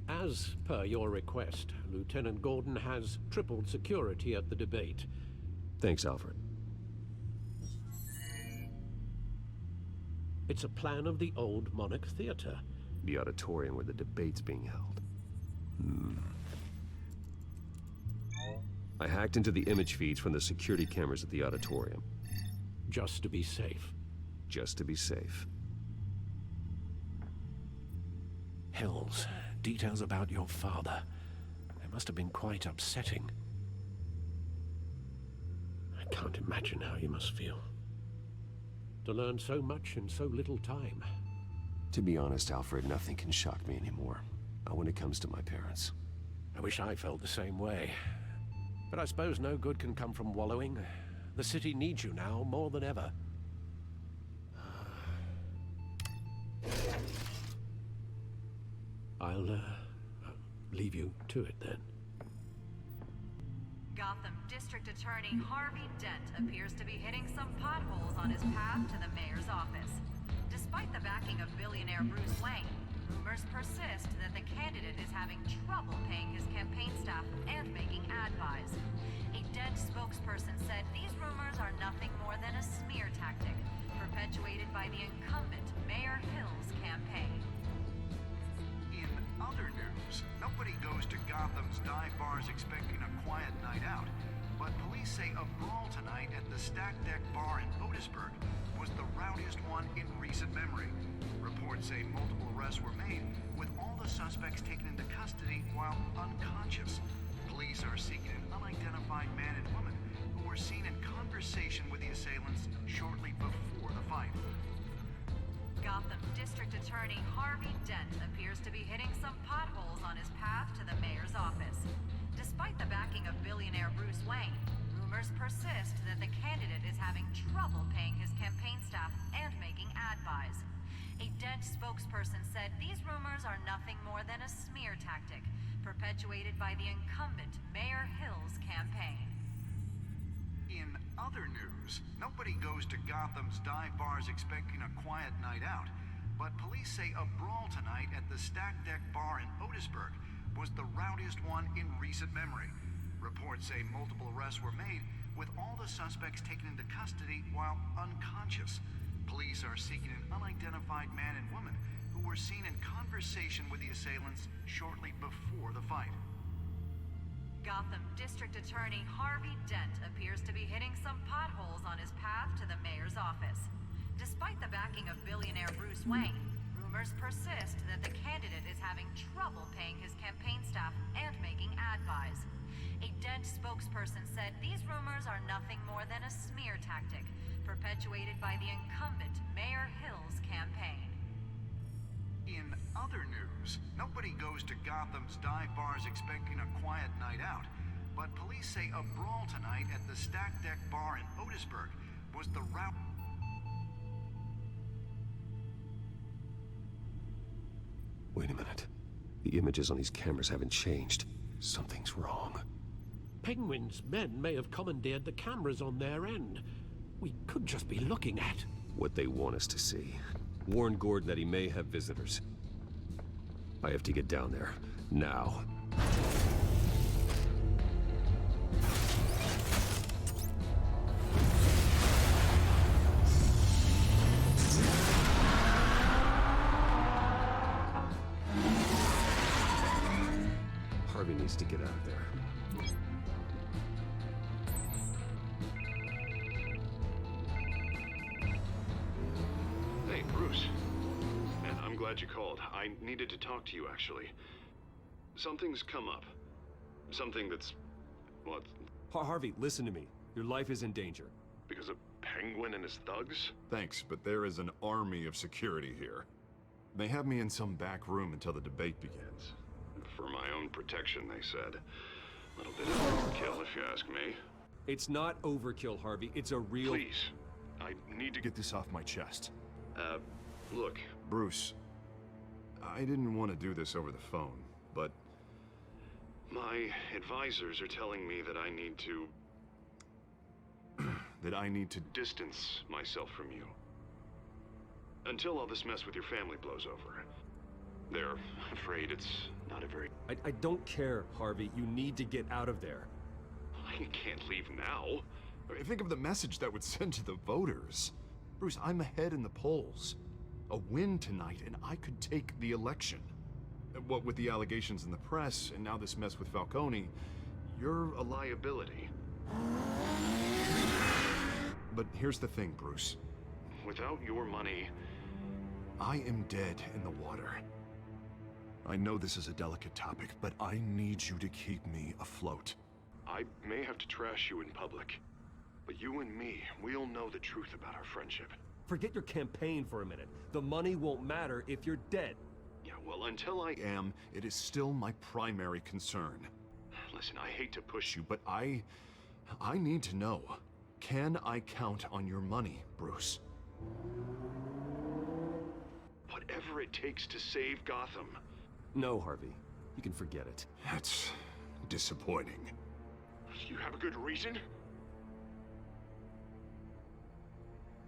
[SPEAKER 2] As per your request, Lieutenant Gordon has tripled security at the debate.
[SPEAKER 1] Thanks, Alfred.
[SPEAKER 2] It's a plan of the old Monarch Theater.
[SPEAKER 1] The auditorium where the debate's being held. I hacked into the image feeds from the security cameras at the auditorium.
[SPEAKER 2] just to be safe.
[SPEAKER 1] Just to be safe.
[SPEAKER 2] Hills, details about your father. They must have been quite upsetting. I can't imagine how you must feel. To learn so much in so little time.
[SPEAKER 1] To be honest, Alfred, nothing can shock me anymore. Not when it comes to my parents.
[SPEAKER 2] I wish I felt the same way. But I suppose no good can come from wallowing. The city needs you now more than ever. I'll leave you to it then.
[SPEAKER 18] Gotham District Attorney Harvey Dent appears to be hitting some potholes on his path to the mayor's office. Despite the backing of billionaire Bruce Wayne, rumors persist that the candidate is having trouble paying his campaign staff and making ad buys. A Dent spokesperson said these rumors are nothing more than a smear tactic, perpetuated by the incumbent Mayor Hill's campaign.
[SPEAKER 19] In other news, nobody goes to Gotham's dive bars expecting a quiet night out, but police say a brawl tonight at the Stack Deck Bar in Otisburg was the rowdiest one in recent memory. Reports say multiple arrests were made, with all the suspects taken into custody while unconscious. Police are seeking an unidentified man and woman who were seen in conversation with the assailants shortly before the fight.
[SPEAKER 18] Gotham District Attorney Harvey Dent appears to be hitting some potholes on his path to the mayor's office. Despite the backing of billionaire Bruce Wayne, rumors persist that the candidate is having trouble paying his campaign staff and making ad buys. A Dent spokesperson said these rumors are nothing more than a smear tactic, perpetuated by the incumbent Mayor Hill's campaign.
[SPEAKER 19] In other news, nobody goes to Gotham's dive bars expecting a quiet night out, but police say a brawl tonight at the Stack Deck Bar in Otisburg was the rowdiest one in recent memory. Reports say multiple arrests were made, with all the suspects taken into custody while unconscious. Police are seeking an unidentified man and woman who were seen in conversation with the assailants shortly before the fight.
[SPEAKER 18] Gotham District Attorney Harvey Dent appears to be hitting some potholes on his path to the mayor's office. Despite the backing of billionaire Bruce Wayne, rumors persist that the candidate is having trouble paying his campaign staff and making ad buys. A Dent spokesperson said these rumors are nothing more than a smear tactic, perpetuated by the incumbent Mayor Hill's campaign.
[SPEAKER 19] In other news, nobody goes to Gotham's dive bars expecting a quiet night out, but police say a brawl tonight at the Stack Deck Bar in Otisburg was the route.
[SPEAKER 1] Wait a minute. The images on these cameras haven't changed. Something's wrong.
[SPEAKER 2] Penguin's men may have commandeered the cameras on their end. We could just be looking at
[SPEAKER 1] what they want us to see. Warn Gordon that he may have visitors. I have to get down there. Now. Harvey needs to get out of there.
[SPEAKER 20] Hey, Bruce. Man, I'm glad you called. I needed to talk to you, actually. Something's come up. Something that's... well,
[SPEAKER 1] Harvey, listen to me. Your life is in danger.
[SPEAKER 20] because of Penguin and his thugs?
[SPEAKER 5] Thanks, but there is an army of security here. They have me in some back room until the debate begins.
[SPEAKER 20] For my own protection, they said. A little bit of overkill, if you ask me.
[SPEAKER 1] It's not overkill, Harvey. It's a real...
[SPEAKER 20] Please. I need to
[SPEAKER 5] Get this off my chest.
[SPEAKER 20] Look.
[SPEAKER 5] Bruce, I didn't want to do this over the phone, but...
[SPEAKER 20] My advisors are telling me that I need to...
[SPEAKER 5] that I need to...
[SPEAKER 20] distance myself from you. Until all this mess with your family blows over. They're afraid it's not a very...
[SPEAKER 1] I don't care, Harvey. You need to get out of there.
[SPEAKER 20] I can't leave now.
[SPEAKER 5] Think of the message that would send to the voters. Bruce, I'm ahead in the polls. A win tonight, and I could take the election. What with the allegations in the press, and now this mess with Falcone, you're a liability. But here's the thing, Bruce.
[SPEAKER 20] Without your money...
[SPEAKER 5] I am dead in the water. I know this is a delicate topic, but I need you to keep me afloat.
[SPEAKER 20] I may have to trash you in public, but you and me, we'll know the truth about our friendship.
[SPEAKER 1] Forget your campaign for a minute. The money won't matter if you're dead.
[SPEAKER 20] Yeah, well, until I
[SPEAKER 5] am, it is still my primary concern.
[SPEAKER 20] Listen, I hate to push
[SPEAKER 5] you, but I need to know. Can I count on your money, Bruce?
[SPEAKER 20] Whatever it takes to save Gotham.
[SPEAKER 1] No, Harvey. You can forget it.
[SPEAKER 5] That's disappointing.
[SPEAKER 20] You have a good reason?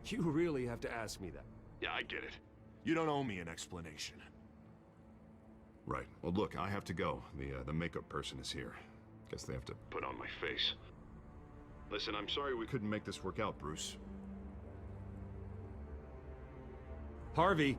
[SPEAKER 1] You really have to ask me that.
[SPEAKER 20] Yeah, I get it.
[SPEAKER 5] You don't owe me an explanation. Right. Well, look, I have to go. The makeup person is here. Guess they have to
[SPEAKER 20] put on my face. Listen, I'm sorry we
[SPEAKER 5] couldn't make this work out, Bruce.
[SPEAKER 1] Harvey!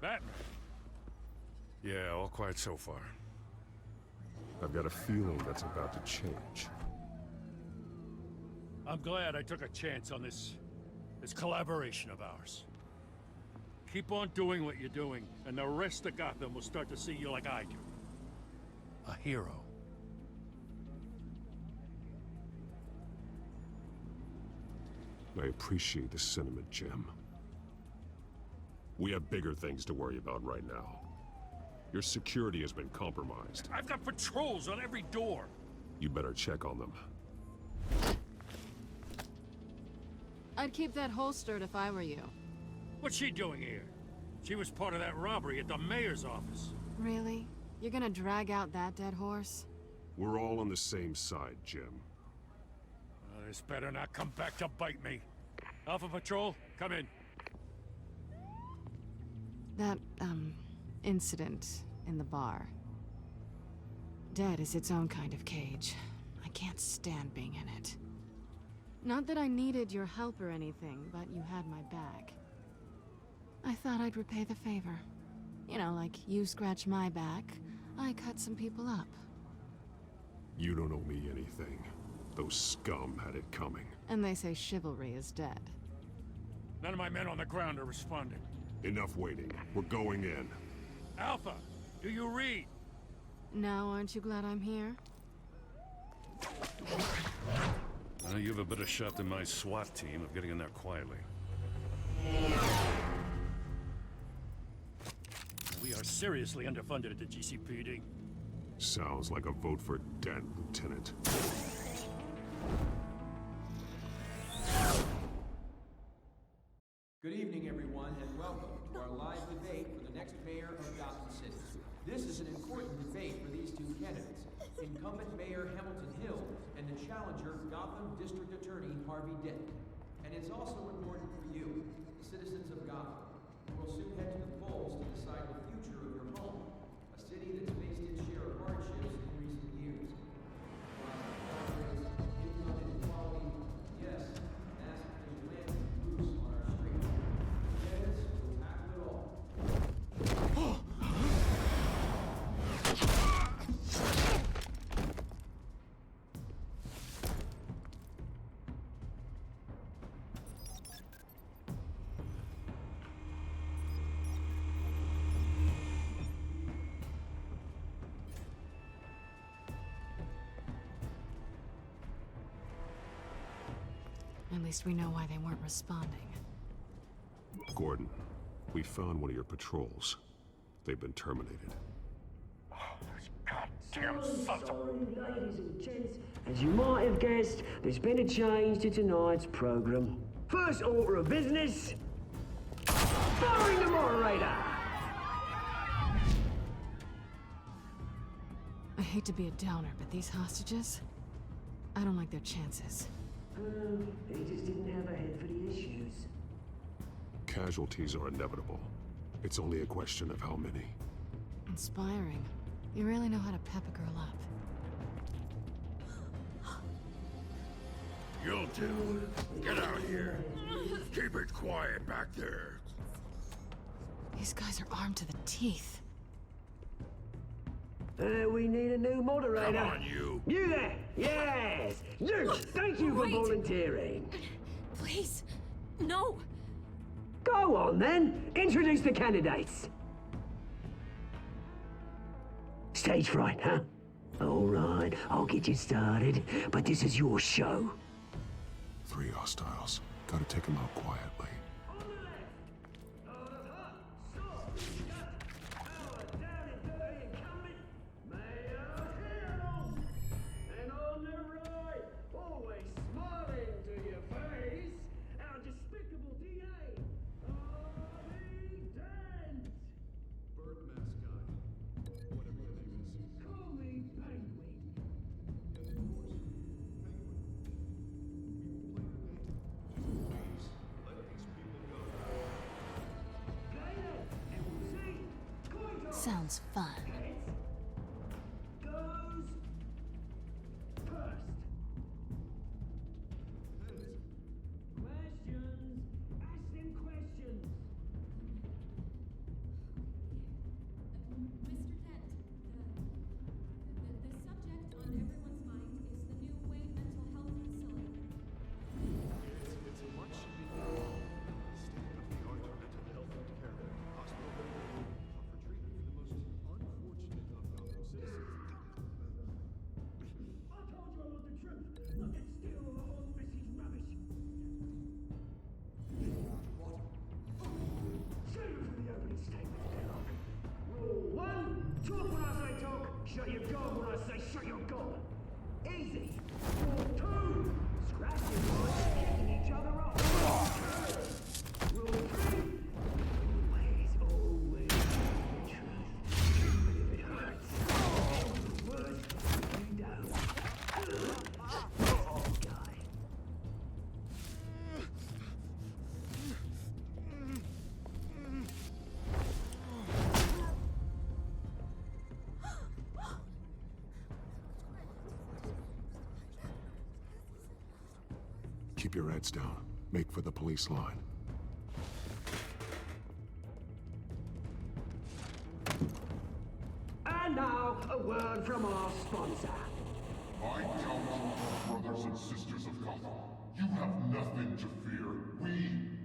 [SPEAKER 6] Batman! Yeah, all quiet so far.
[SPEAKER 1] I've got a feeling that's about to change.
[SPEAKER 6] I'm glad I took a chance on this collaboration of ours. Keep on doing what you're doing, and the rest of Gotham will start to see you like I do. A hero.
[SPEAKER 1] I appreciate the sentiment, Jim. We have bigger things to worry about right now. Your security has been compromised.
[SPEAKER 6] I've got patrols on every door.
[SPEAKER 1] You better check on them.
[SPEAKER 14] I'd keep that holstered if I were you.
[SPEAKER 6] What's she doing here? She was part of that robbery at the mayor's office.
[SPEAKER 14] Really? You're gonna drag out that dead horse?
[SPEAKER 1] We're all on the same side, Jim.
[SPEAKER 6] This better not come back to bite me. Alpha Patrol, come in.
[SPEAKER 14] That, incident in the bar. Dead is its own kind of cage. I can't stand being in it. Not that I needed your help or anything, but you had my back. I thought I'd repay the favor. You know, like you scratch my back, I cut some people up.
[SPEAKER 1] You don't owe me anything. Those scum had it coming.
[SPEAKER 14] And they say chivalry is dead.
[SPEAKER 6] None of my men on the ground are responding.
[SPEAKER 1] Enough waiting. We're going in.
[SPEAKER 6] Alpha, do you read?
[SPEAKER 14] Now, aren't you glad I'm here?
[SPEAKER 6] You have a better shot than my SWAT team of getting in there quietly. We are seriously underfunded at the GCPD.
[SPEAKER 1] Sounds like a vote for Dent, Lieutenant.
[SPEAKER 21] Good evening, everyone, and welcome to our live debate for the next mayor of Gotham City. This is an important debate for these two candidates, incumbent Mayor Hamilton Hill and the challenger Gotham District Attorney Harvey Dent. And it's also important for you, citizens of Gotham, who will soon head to the polls to decide the future of your home, a city that's faced its share of hardships in recent years. Income inequality, yes, massive vigilante loose on our streets. Candidates will tackle it all.
[SPEAKER 14] At least we know why they weren't responding.
[SPEAKER 1] Gordon, we found one of your patrols. They've been terminated.
[SPEAKER 10] Damn sons of... Ladies and gents, as you might have guessed, there's been a change to tonight's program. First order of business, firing the moderator!
[SPEAKER 14] I hate to be a downer, but these hostages, I don't like their chances.
[SPEAKER 10] They just didn't have a head for the issues.
[SPEAKER 1] Casualties are inevitable. It's only a question of how many.
[SPEAKER 14] Inspiring. You really know how to pep a girl up.
[SPEAKER 7] You'll do. Get out here. Keep it quiet back there.
[SPEAKER 14] These guys are armed to the teeth.
[SPEAKER 10] We need a new moderator.
[SPEAKER 7] Come on, you.
[SPEAKER 10] You there! Yes! You! Thank you for
[SPEAKER 9] Wait.
[SPEAKER 10] volunteering.
[SPEAKER 9] Please, no.
[SPEAKER 10] Go on then. Introduce the candidates. Stage fright, huh? All right, I'll get you started, but this is your show.
[SPEAKER 5] 3 hostiles. Gotta take them out quietly.
[SPEAKER 10] And on the right, always smiling to your face, our despicable DA, Harvey Dent.
[SPEAKER 5] Bird mascot. Whatever your name is.
[SPEAKER 10] Call me Penguin.
[SPEAKER 9] Sounds fun.
[SPEAKER 10] Goes first. Questions. Ask them questions.
[SPEAKER 9] Mr. Dent, the subject on everyone's mind is the new Wayne Mental Health Facility.
[SPEAKER 5] It's a much state-of-the-art mental health care hospital for treatment for the most unfortunate of Gotham citizens.
[SPEAKER 10] I told you I want the truth, not that steal all the old Missy's rubbish. Save it for the opening statement, Sherlock. Rule 1, talk when I say talk, shut your gob when I say shut your gob. Easy. Rule 2, scratch your voice, kicking each other off. Rule 3, always the truth, even if it hurts. The worst you don't. Guy.
[SPEAKER 5] Keep your heads down. Make for the police line.
[SPEAKER 10] And now, a word from our sponsor.
[SPEAKER 22] I tell you, brothers and sisters of Gotham, you have nothing to fear. We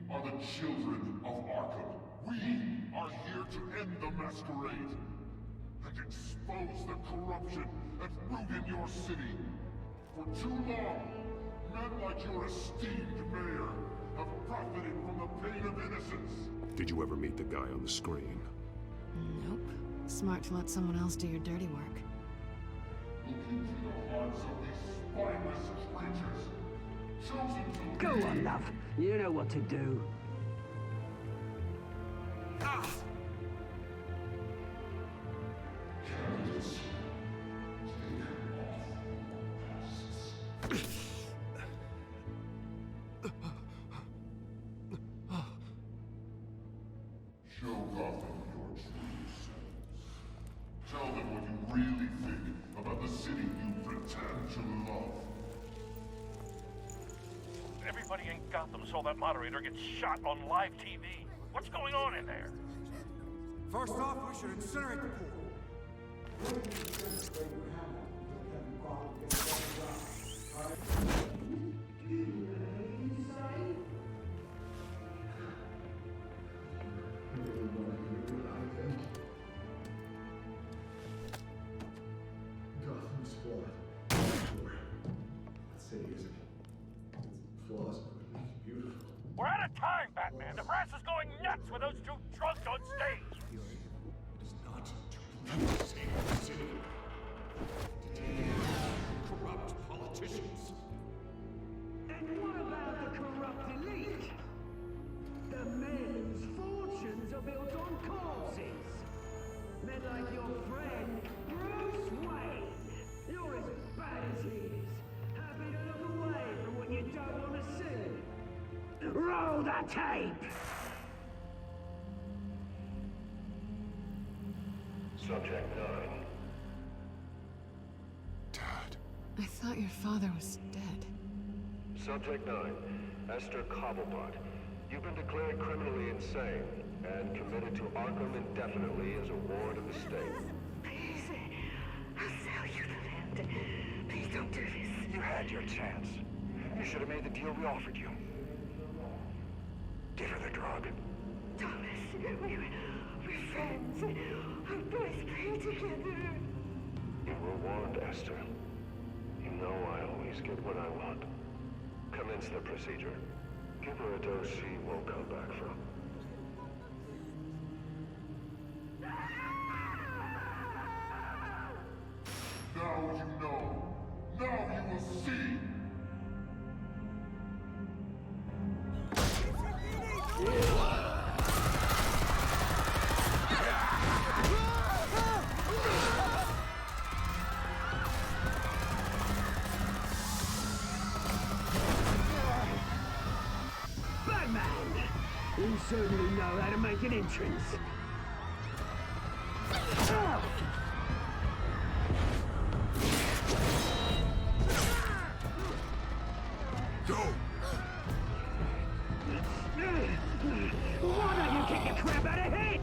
[SPEAKER 22] are the children of Arkham. We are here to end the masquerade and expose the corruption that ruined your city. For too long, men like your esteemed mayor have profited from the pain of innocence.
[SPEAKER 5] Did you ever meet the guy on the screen?
[SPEAKER 14] Nope. Smart to let someone else do your dirty work.
[SPEAKER 22] Looking through the hearts of these spineless creatures, chosen to
[SPEAKER 10] Go on, love. You know what to do.
[SPEAKER 22] candidates, take off masks. Show Gotham your true selves. Tell them what you really think about the city you pretend to love.
[SPEAKER 23] Everybody in Gotham saw that moderator get shot on live TV. What's going on in there?
[SPEAKER 16] First off, we should incinerate the pool.
[SPEAKER 5] Gotham's flawed. Sure. That city isn't. Its flaws are beautiful.
[SPEAKER 23] We're out of time, Batman. The press is going nuts with those two drunks on stage.
[SPEAKER 5] It's not to save the city. To take corrupt politicians.
[SPEAKER 10] And what about the corrupt elite? The men whose fortunes are built on corpses. Men like your friend, Bruce Wayne. You're as bad as he is. Happy to look away from what you don't want to see. Roll the tape!
[SPEAKER 22] Subject 9.
[SPEAKER 5] Dad.
[SPEAKER 14] I thought your father was dead.
[SPEAKER 3] Subject 9, Esther Cobblepot. You've been declared criminally insane and committed to Arkham indefinitely as a ward of the state.
[SPEAKER 4] Please, I'll sell you the land. Please don't do this.
[SPEAKER 15] You had your chance. You should have made the deal we offered you. Give her the drug.
[SPEAKER 4] Thomas, we're friends. Our boys play together.
[SPEAKER 3] You were warned, Esther. You know I always get what I want. Commence the procedure. Give her a dose she won't come back from.
[SPEAKER 7] Now you know. Now you will see.
[SPEAKER 10] Batman! You certainly know how to make an entrance.
[SPEAKER 7] Go!
[SPEAKER 10] Why don't you kick the crap out of him?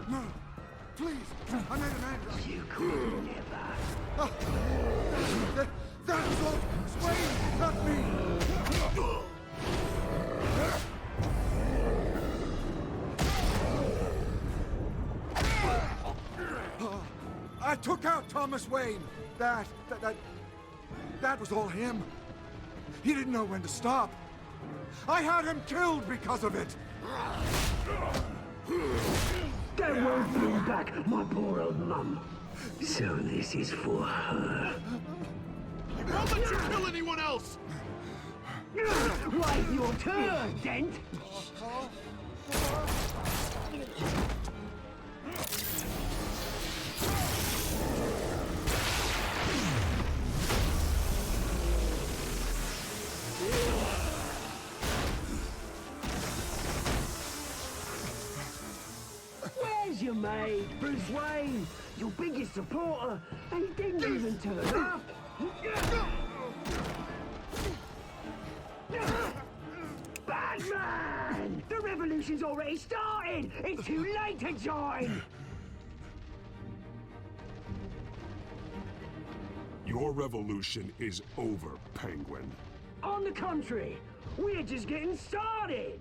[SPEAKER 16] No, please, I made an error.
[SPEAKER 10] You could never.
[SPEAKER 16] That was all Swain, not me. I took out Thomas Wayne. That was all him. He didn't know when to stop. I had him killed because of it.
[SPEAKER 10] That won't bring back my poor old mum. So this is for her.
[SPEAKER 7] I won't let you kill anyone else!
[SPEAKER 10] Wait your turn, Dent! Where's your mate, Bruce Wayne? Your biggest supporter, and he didn't even turn up. Batman! The revolution's already started! It's too late to join!
[SPEAKER 7] Your revolution is over, Penguin.
[SPEAKER 10] On the contrary, we're just getting started!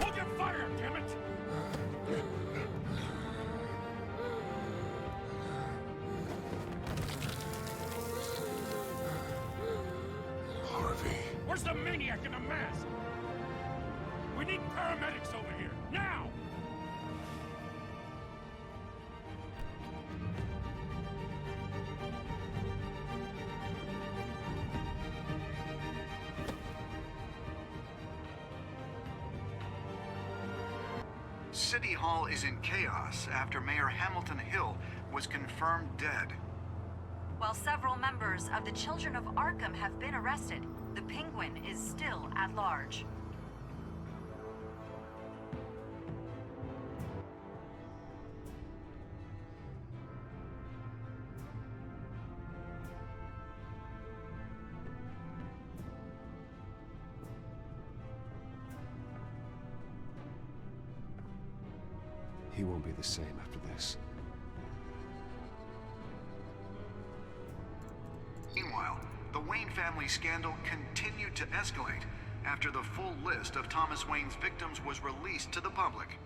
[SPEAKER 23] Hold your fire, damn it!
[SPEAKER 7] Harvey.
[SPEAKER 23] Where's the maniac in the mask? We need paramedics over here, now!
[SPEAKER 19] City Hall is in chaos after Mayor Hamilton Hill was confirmed dead.
[SPEAKER 18] While several members of the Children of Arkham have been arrested, the Penguin is still at large.
[SPEAKER 1] He won't be the same after this.
[SPEAKER 19] Meanwhile, the Wayne family scandal continued to escalate after the full list of Thomas Wayne's victims was released to the public.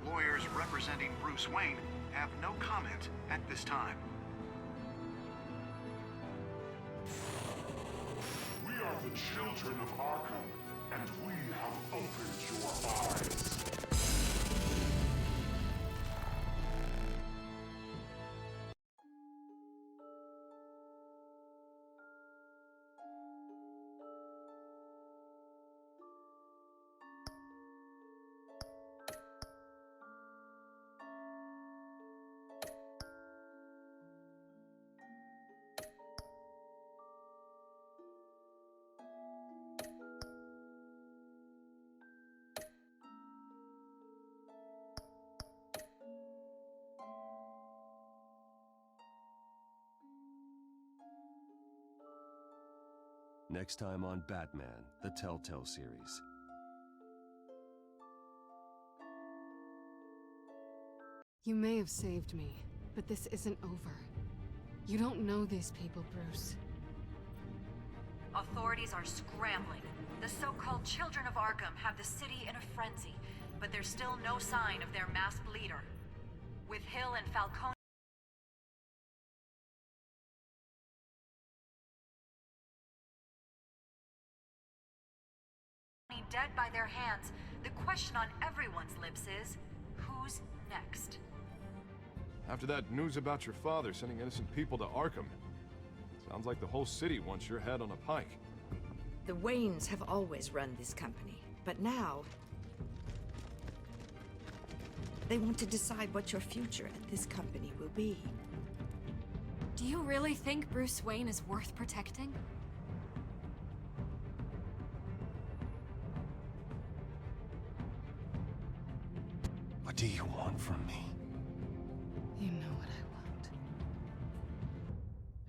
[SPEAKER 19] Lawyers representing Bruce Wayne have no comment at this time.
[SPEAKER 7] We are the children of Arkham, and we have opened your eyes.
[SPEAKER 1] Next time on Batman, the Telltale series.
[SPEAKER 14] You may have saved me, but this isn't over. You don't know these people, Bruce.
[SPEAKER 18] Authorities are scrambling. The so-called Children of Arkham have the city in a frenzy, but there's still no sign of their masked leader. With Hill and Falcone dead by their hands, the question on everyone's lips is, who's next?
[SPEAKER 15] After that news about your father sending innocent people to Arkham, sounds like the whole city wants your head on a pike.
[SPEAKER 4] The Waynes have always run this company, but now they want to decide what your future at this company will be.
[SPEAKER 9] Do you really think Bruce Wayne is worth protecting?
[SPEAKER 1] What do you want from me?
[SPEAKER 14] You know what I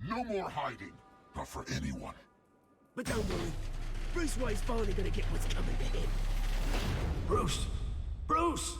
[SPEAKER 14] want.
[SPEAKER 7] No more hiding, not for anyone.
[SPEAKER 10] But don't worry, Bruce Wayne's finally gonna get what's coming to him.
[SPEAKER 15] Bruce! Bruce!